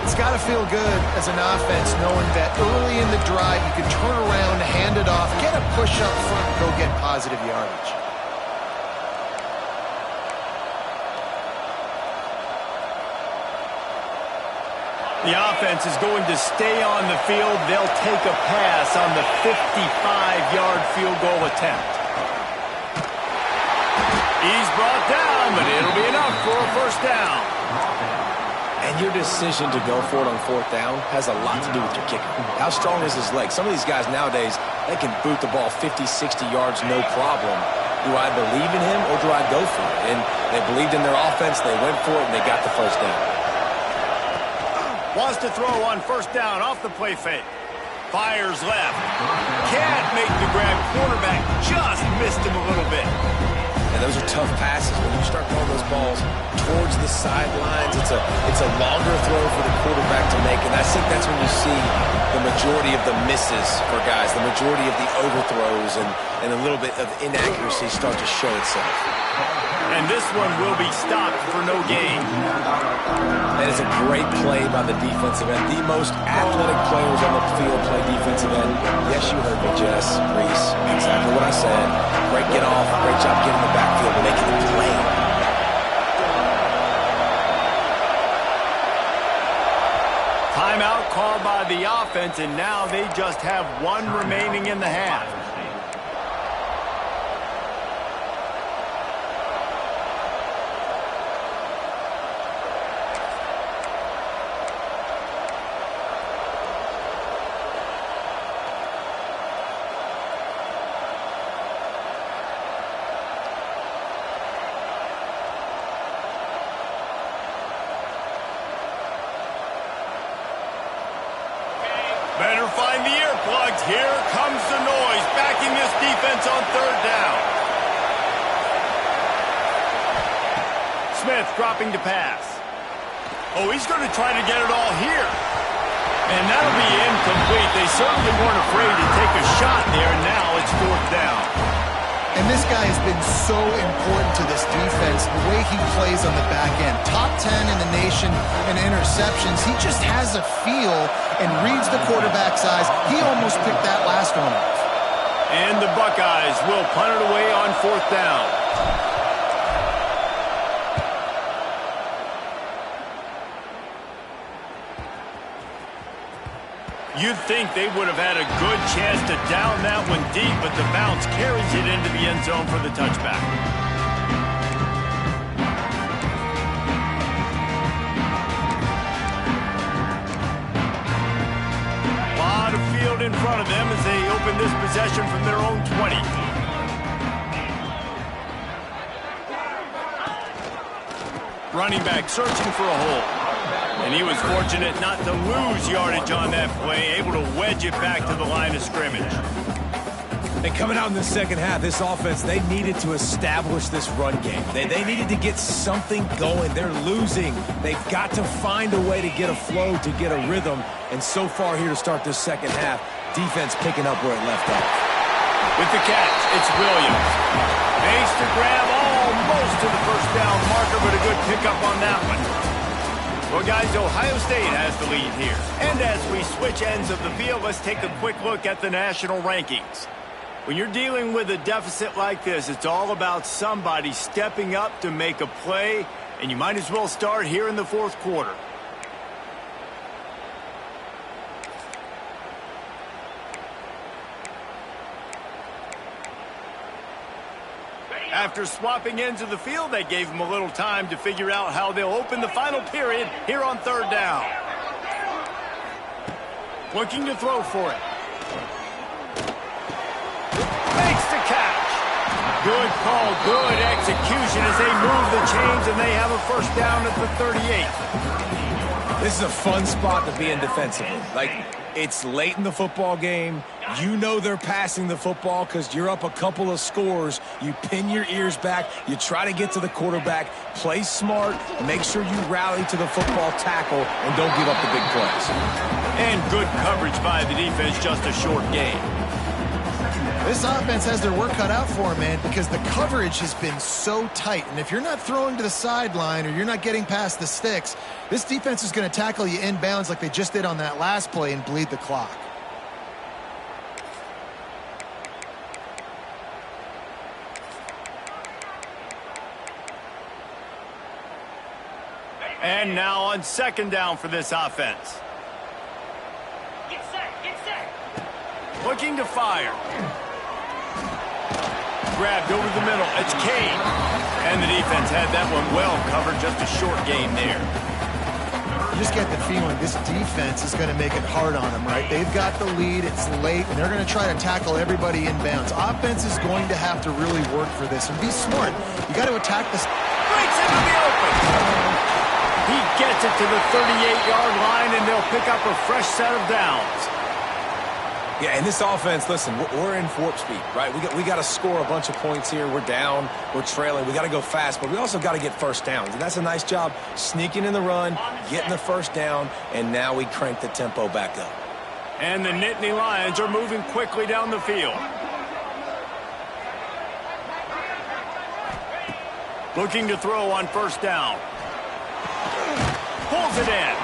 It's got to feel good as an offense knowing that early in the drive you can turn around, hand it off, get a push up front, and go get positive yardage. The offense is going to stay on the field. They'll take a pass on the 55-yard field goal attempt. He's brought down, but it'll be enough for a first down. And your decision to go for it on 4th down has a lot to do with your kicker. How strong is his leg? Some of these guys nowadays, they can boot the ball 50, 60 yards, no problem. Do I believe in him or do I go for it? And they believed in their offense, they went for it, and they got the first down. Wants to throw on first down off the play fake. Fires left. Can't make the grab. Quarterback just missed him a little bit. And those are tough passes. When you start throwing those balls towards the sidelines, it's a longer throw for the quarterback to make. And I think that's when you see the majority of the misses for guys, the majority of the overthrows and a little bit of inaccuracy start to show itself. And this one will be stopped for no gain. That is a great play by the defensive end. The most athletic players on the field play defensive end. Yes, you heard me, Jess, Reese. Exactly what I said. Great get off. Great job getting the backfield and making the play. Timeout called by the offense, and now they just have one remaining in the half. Better find the earplugs. Here comes the noise, backing this defense on third down. Smith dropping to pass. Oh, he's going to try to get it all here. And that'll be incomplete. They certainly weren't afraid to take a shot there. Now it's fourth down. And this guy has been so important to this defense, the way he plays on the back end. Top 10 in the nation in interceptions. He just has a feel and reads the quarterback's eyes. He almost picked that last one off. And the Buckeyes will punt it away on fourth down. You'd think they would have had a good chance to down that one deep, but the bounce carries it into the end zone for the touchback. this possession from their own 20. Running back searching for a hole. And he was fortunate not to lose yardage on that play, able to wedge it back to the line of scrimmage. And coming out in the second half, this offense, they needed to establish this run game. They needed to get something going. They're losing. They've got to find a way to get a flow, to get a rhythm. And so far here to start this second half, defense picking up where it left off. With the catch, it's Williams. Makes the grab almost to the first down marker, but a good pickup on that one. Well, guys, Ohio State has the lead here. And as we switch ends of the field, let's take a quick look at the national rankings. When you're dealing with a deficit like this, it's all about somebody stepping up to make a play, and you might as well start here in the fourth quarter. After swapping ends of the field, they gave them a little time to figure out how they'll open the final period here on third down. Looking to throw for it. Makes the catch. Good call, good execution as they move the chains, and they have a first down at the 38. This is a fun spot to be in defensively. Like, it's late in the football game. You know they're passing the football because you're up a couple of scores. You pin your ears back. You try to get to the quarterback. Play smart. Make sure you rally to the football tackle and don't give up the big plays. And good coverage by the defense, just a short game. This offense has their work cut out for them, man, because the coverage has been so tight. And if you're not throwing to the sideline or you're not getting past the sticks, this defense is going to tackle you inbounds like they just did on that last play and bleed the clock. And now on second down for this offense. Get set, get set. Looking to fire. Grabbed over the middle. It's Kane. And the defense had that one well covered. Just a short game there. You just get the feeling this defense is going to make it hard on them, right? They've got the lead. It's late, and they're going to try to tackle everybody inbounds. Offense is going to have to really work for this and be smart. You got to attack this. Breaks into the open. He gets it to the 38-yard line, and they'll pick up a fresh set of downs. Yeah, and this offense, listen, we're in warp speed, right? We got to score a bunch of points here. We're down. We're trailing. We got to go fast, but we also got to get first downs. And that's a nice job sneaking in the run, getting the first down, and now we crank the tempo back up. And the Nittany Lions are moving quickly down the field. Looking to throw on first down. Pulls it in.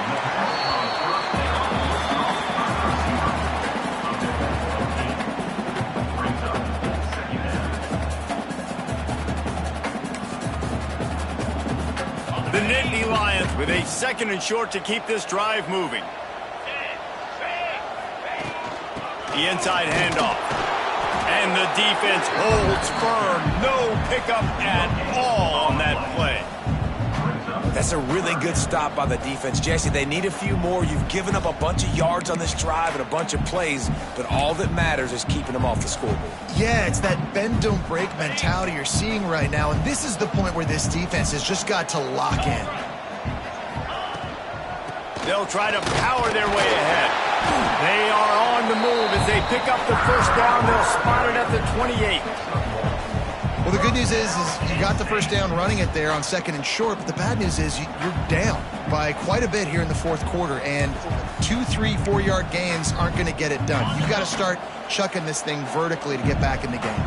The Nittany Lions with a second and short to keep this drive moving. The inside handoff. And the defense holds firm. No pickup at all on that play. That's a really good stop by the defense. Jesse, they need a few more. You've given up a bunch of yards on this drive and a bunch of plays, but all that matters is keeping them off the scoreboard. Yeah, it's that bend, don't break mentality you're seeing right now, and this is the point where this defense has just got to lock in. They'll try to power their way ahead. They are on the move as they pick up the first down. They'll spot it at the 28. Well, the good news is you got the first down running it there on second and short, but the bad news is you're down by quite a bit here in the fourth quarter, and 2, 3, 4-yard gains aren't going to get it done. You've got to start chucking this thing vertically to get back in the game.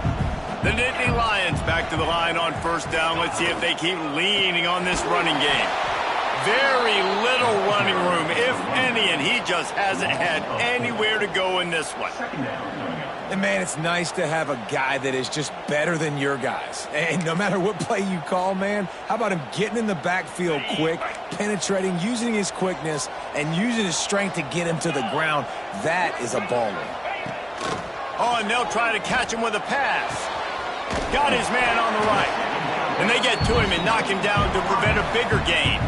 The Nittany Lions back to the line on first down. Let's see if they keep leaning on this running game. Very little running room, if any, and he just hasn't had anywhere to go in this one. And, man, it's nice to have a guy that is just better than your guys. And no matter what play you call, man, how about him getting in the backfield quick, penetrating, using his quickness, and using his strength to get him to the ground? That is a baller. Oh, and they'll try to catch him with a pass. Got his man on the right. And they get to him and knock him down to prevent a bigger gain.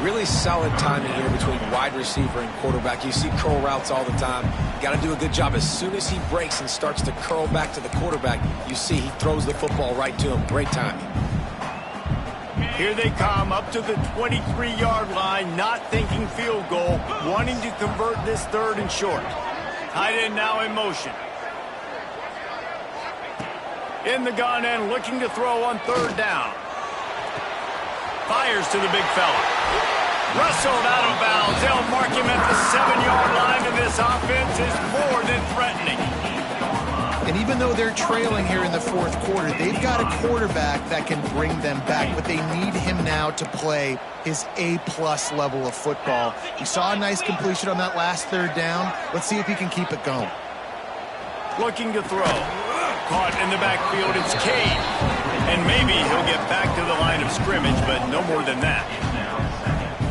Really solid timing here between wide receiver and quarterback. You see curl routes all the time. Got to do a good job. As soon as he breaks and starts to curl back to the quarterback, you see he throws the football right to him. Great timing. Here they come up to the 23-yard line, not thinking field goal, wanting to convert this third and short. Tight end now in motion. In the gun and looking to throw on third down. Fires to the big fella. Wrestled out of bounds. They'll mark him at the 7-yard line, and this offense is more than threatening. And even though they're trailing here in the fourth quarter, they've got a quarterback that can bring them back, but they need him now to play his A-plus level of football. We saw a nice completion on that last third down. Let's see if he can keep it going. Looking to throw. Caught in the backfield, it's Cade. And maybe he'll get back to the line of scrimmage, but no more than that.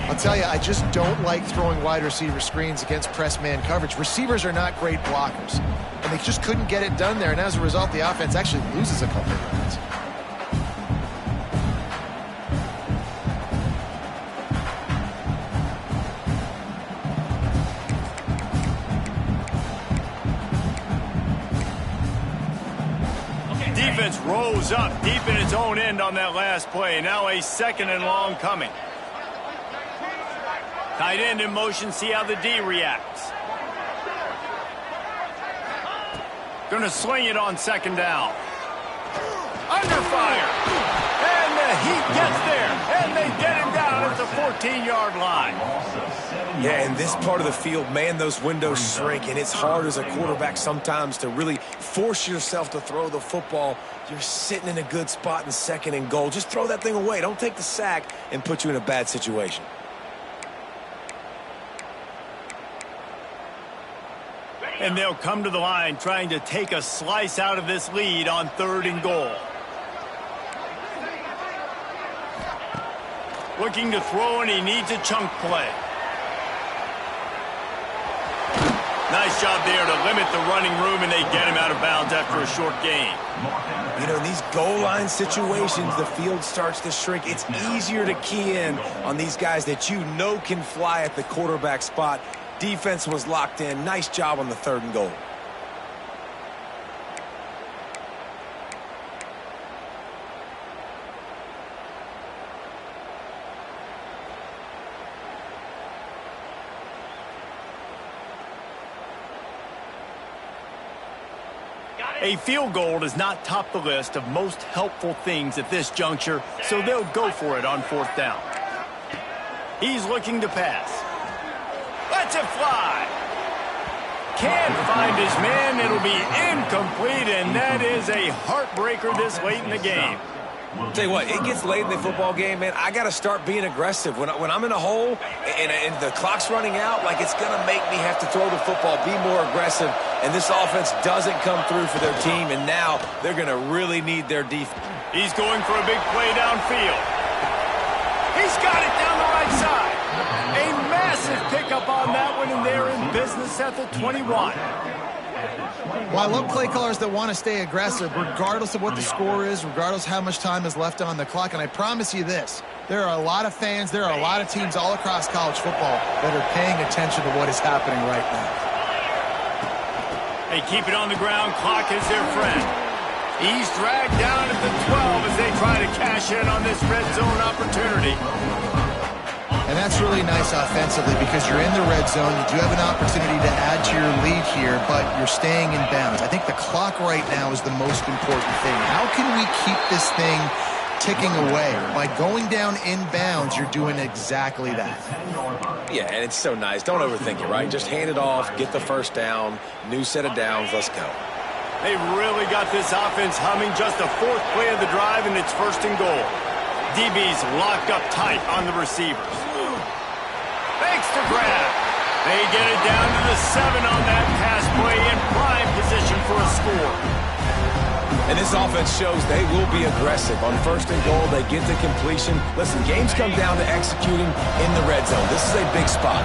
I'll tell you, I just don't like throwing wide receiver screens against press man coverage. Receivers are not great blockers, and they just couldn't get it done there, and as a result, the offense actually loses a couple of yards. Defense rose up deep in its own end on that last play. Now a 2nd and long coming. Tight end in motion, see how the D reacts. Gonna sling it on 2nd down. Under fire. And the Heat gets there. And they get him down at the 14-yard line. Yeah, in this part of the field, man, those windows shrink, and it's hard as a quarterback sometimes to really force yourself to throw the football. You're sitting in a good spot in 2nd and goal. Just throw that thing away. Don't take the sack and put you in a bad situation. And they'll come to the line trying to take a slice out of this lead on 3rd and goal. Looking to throw, and he needs a chunk play. Nice job there to limit the running room, and they get him out of bounds after a short gain. You know, in these goal line situations, the field starts to shrink. It's easier to key in on these guys that you know can fly at the quarterback spot. Defense was locked in. Nice job on the 3rd and goal. A field goal does not top the list of most helpful things at this juncture, so they'll go for it on 4th down. He's looking to pass. Lets it fly. Can't find his man. It'll be incomplete, and that is a heartbreaker this late in the game. Tell you what, it gets late in the football game, man. I got to start being aggressive. When I'm in a hole and the clock's running out, like, it's going to make me have to throw the football, be more aggressive, and this offense doesn't come through for their team, and now they're going to really need their defense. He's going for a big play downfield. He's got it down the right side. A massive pickup on that one, and they're in business at the 21. Well, I love play callers that want to stay aggressive regardless of what the score is, regardless how much time is left on the clock. And I promise you this, there are a lot of fans, there are a lot of teams all across college football that are paying attention to what is happening right now. They keep it on the ground. Clock is their friend. He's dragged down at the 12 as they try to cash in on this red zone opportunity. And that's really nice offensively because you're in the red zone. You do have an opportunity to add to your lead here, but you're staying in bounds. I think the clock right now is the most important thing. How can we keep this thing ticking away? By going down in bounds, you're doing exactly that. Yeah, and it's so nice. Don't overthink it, right? Just hand it off, get the 1st down, new set of downs, let's go. They've really got this offense humming. Just the 4th play of the drive, and it's 1st and goal. DB's locked up tight on the receivers. Fakes to grab. They get it down to the 7 on that pass play in prime position for a score. And this offense shows they will be aggressive. On 1st and goal, they get the completion. Listen, games come down to executing in the red zone. This is a big spot.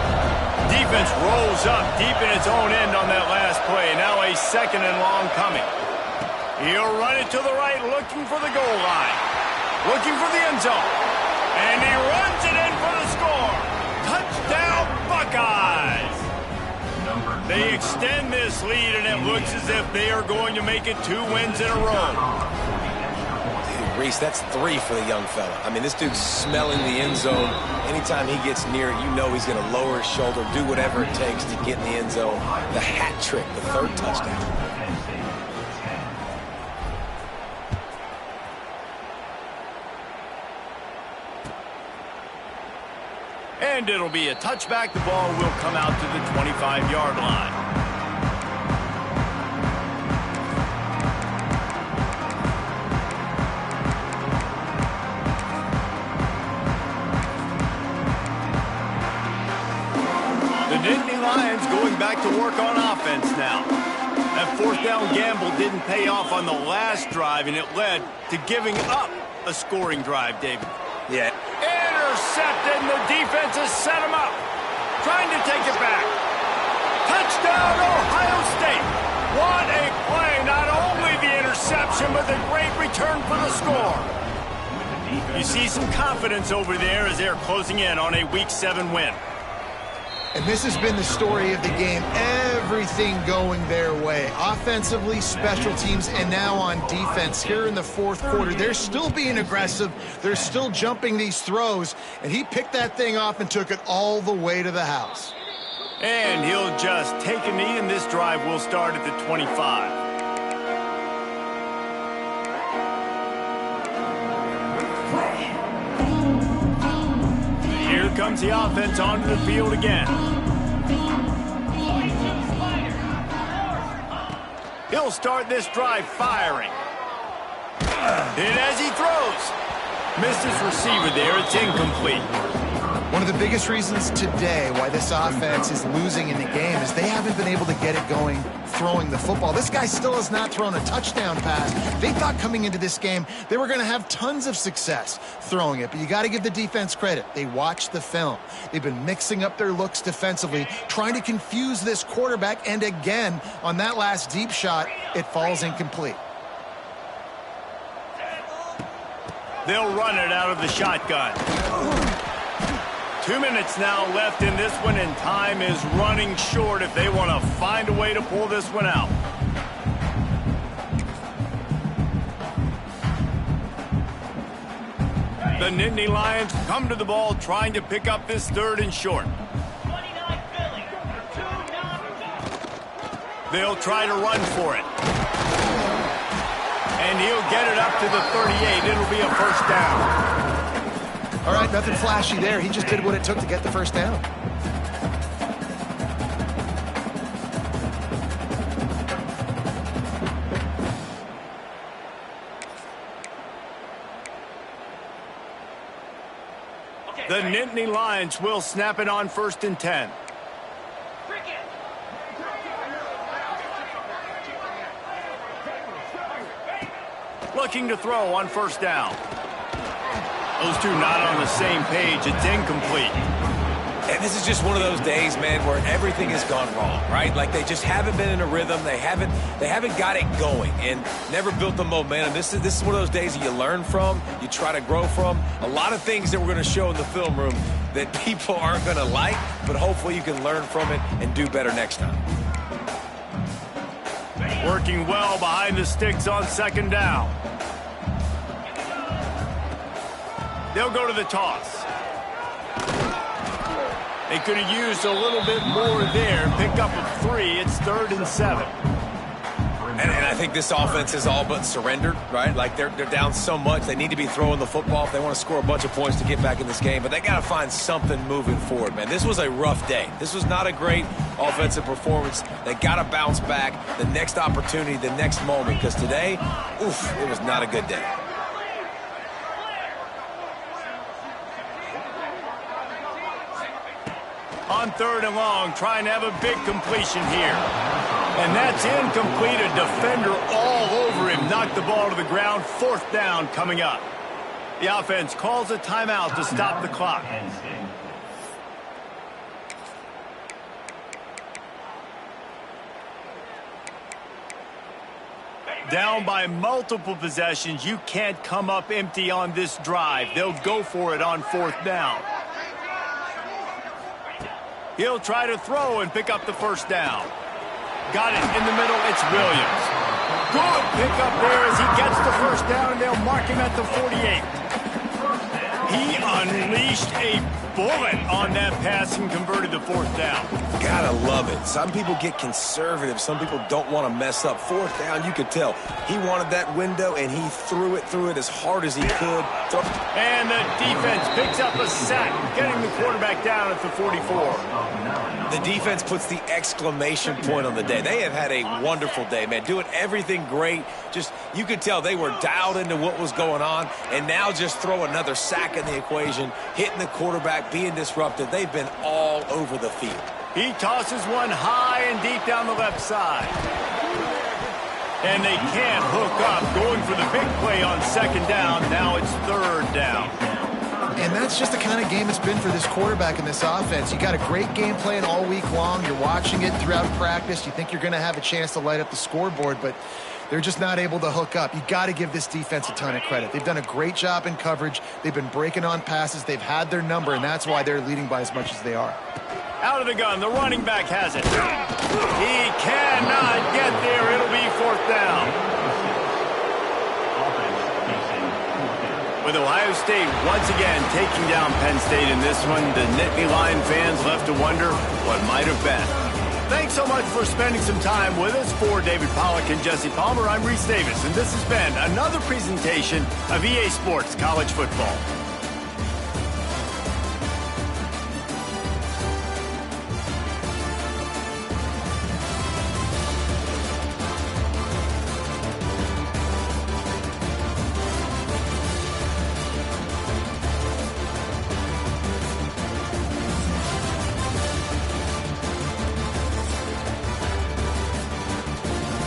Defense rolls up deep in its own end on that last play. Now a 2nd and long coming. He'll run it to the right, looking for the goal line. Looking for the end zone. And he runs it in for the score. Touchdown, Buckeyes. They extend this lead, and it looks as if they are going to make it 2 wins in a row. Reese, that's 3 for the young fella. I mean, this dude's smelling the end zone. Anytime he gets near it, you know he's going to lower his shoulder, do whatever it takes to get in the end zone. The hat trick, the 3rd touchdown. And it'll be a touchback. The ball will come out to the 25-yard line. The Nittany Lions going back to work on offense now. That 4th down gamble didn't pay off on the last drive, and it led to giving up a scoring drive, David. Yeah. Intercepted, and the defense has set him up. Trying to take it back. Touchdown, Ohio State. What a play. Not only the interception, but the great return for the score. You see some confidence over there as they're closing in on a Week 7 win. And this has been the story of the game. Everything going their way. Offensively, special teams, and now on defense. Here in the 4th quarter, they're still being aggressive. They're still jumping these throws. And he picked that thing off and took it all the way to the house. And he'll just take a knee, and this drive will start at the 25. Here comes the offense onto the field again. He'll start this drive firing. And as he throws, missed his receiver there. It's incomplete. One of the biggest reasons today why this offense is losing in the game is they haven't been able to get it going throwing the football. This guy still has not thrown a touchdown pass. They thought coming into this game they were going to have tons of success throwing it, but you got to give the defense credit. They watched the film. They've been mixing up their looks defensively, trying to confuse this quarterback, and again, on that last deep shot, it falls incomplete. They'll run it out of the shotgun. 2 minutes now left in this one, and time is running short if they want to find a way to pull this one out. The Nittany Lions come to the ball trying to pick up this 3rd and short. They'll try to run for it. And he'll get it up to the 38. It'll be a 1st down. All right, nothing flashy there. He just did what it took to get the 1st down. The Nittany Lions will snap it on 1st and 10. Looking to throw on 1st down. Those two not on the same page. It's incomplete. And this is just one of those days, man, where everything has gone wrong, right? Like they just haven't been in a rhythm. They haven't got it going and never built the momentum. This is one of those days that you learn from, you try to grow from. A lot of things that we're going to show in the film room that people aren't going to like, but hopefully you can learn from it and do better next time. Working well behind the sticks on 2nd down. They'll go to the toss. They could have used a little bit more there. Pick up a 3. It's 3rd and 7. And I think this offense is all but surrendered, right? Like they're down so much. They need to be throwing the football if they want to score a bunch of points to get back in this game. But they got to find something moving forward, man. This was a rough day. This was not a great offensive performance. They got to bounce back. The next opportunity, the next moment. Because today, oof, it was not a good day. On 3rd and long, trying to have a big completion here. And that's incomplete. A defender all over him. Knocked the ball to the ground. 4th down coming up. The offense calls a timeout to stop the clock. Down by multiple possessions, you can't come up empty on this drive. They'll go for it on 4th down. He'll try to throw and pick up the 1st down. Got it in the middle. It's Williams. Good pickup there as he gets the 1st down, and they'll mark him at the 48. He unleashed a bullet on that pass and converted the 4th down. Gotta love it. Some people get conservative. Some people don't want to mess up. 4th down, you could tell. He wanted that window, and he threw it as hard as he could. And the defense picks up a sack, getting the quarterback down at the 44. The defense puts the exclamation point on the day. They have had a wonderful day, man. Doing everything great. Just, you could tell they were dialed into what was going on, and now just throw another sack in the equation, hitting the quarterback, being disruptive. They've been all over the field. He tosses one high and deep down the left side. And they can't hook up, going for the big play on 2nd down. Now it's 3rd down. And that's just the kind of game it's been for this quarterback in this offense. You got a great game plan all week long. You're watching it throughout practice. You think you're going to have a chance to light up the scoreboard, but they're just not able to hook up. You got to give this defense a ton of credit. They've done a great job in coverage. They've been breaking on passes. They've had their number, and that's why they're leading by as much as they are. Out of the gun, the running back has it. He cannot get there. It'll be 4th down. With Ohio State once again taking down Penn State in this one, the Nittany Lion fans left to wonder what might have been. Thanks so much for spending some time with us. For David Pollack and Jesse Palmer, I'm Reese Davis, and this has been another presentation of EA Sports College Football.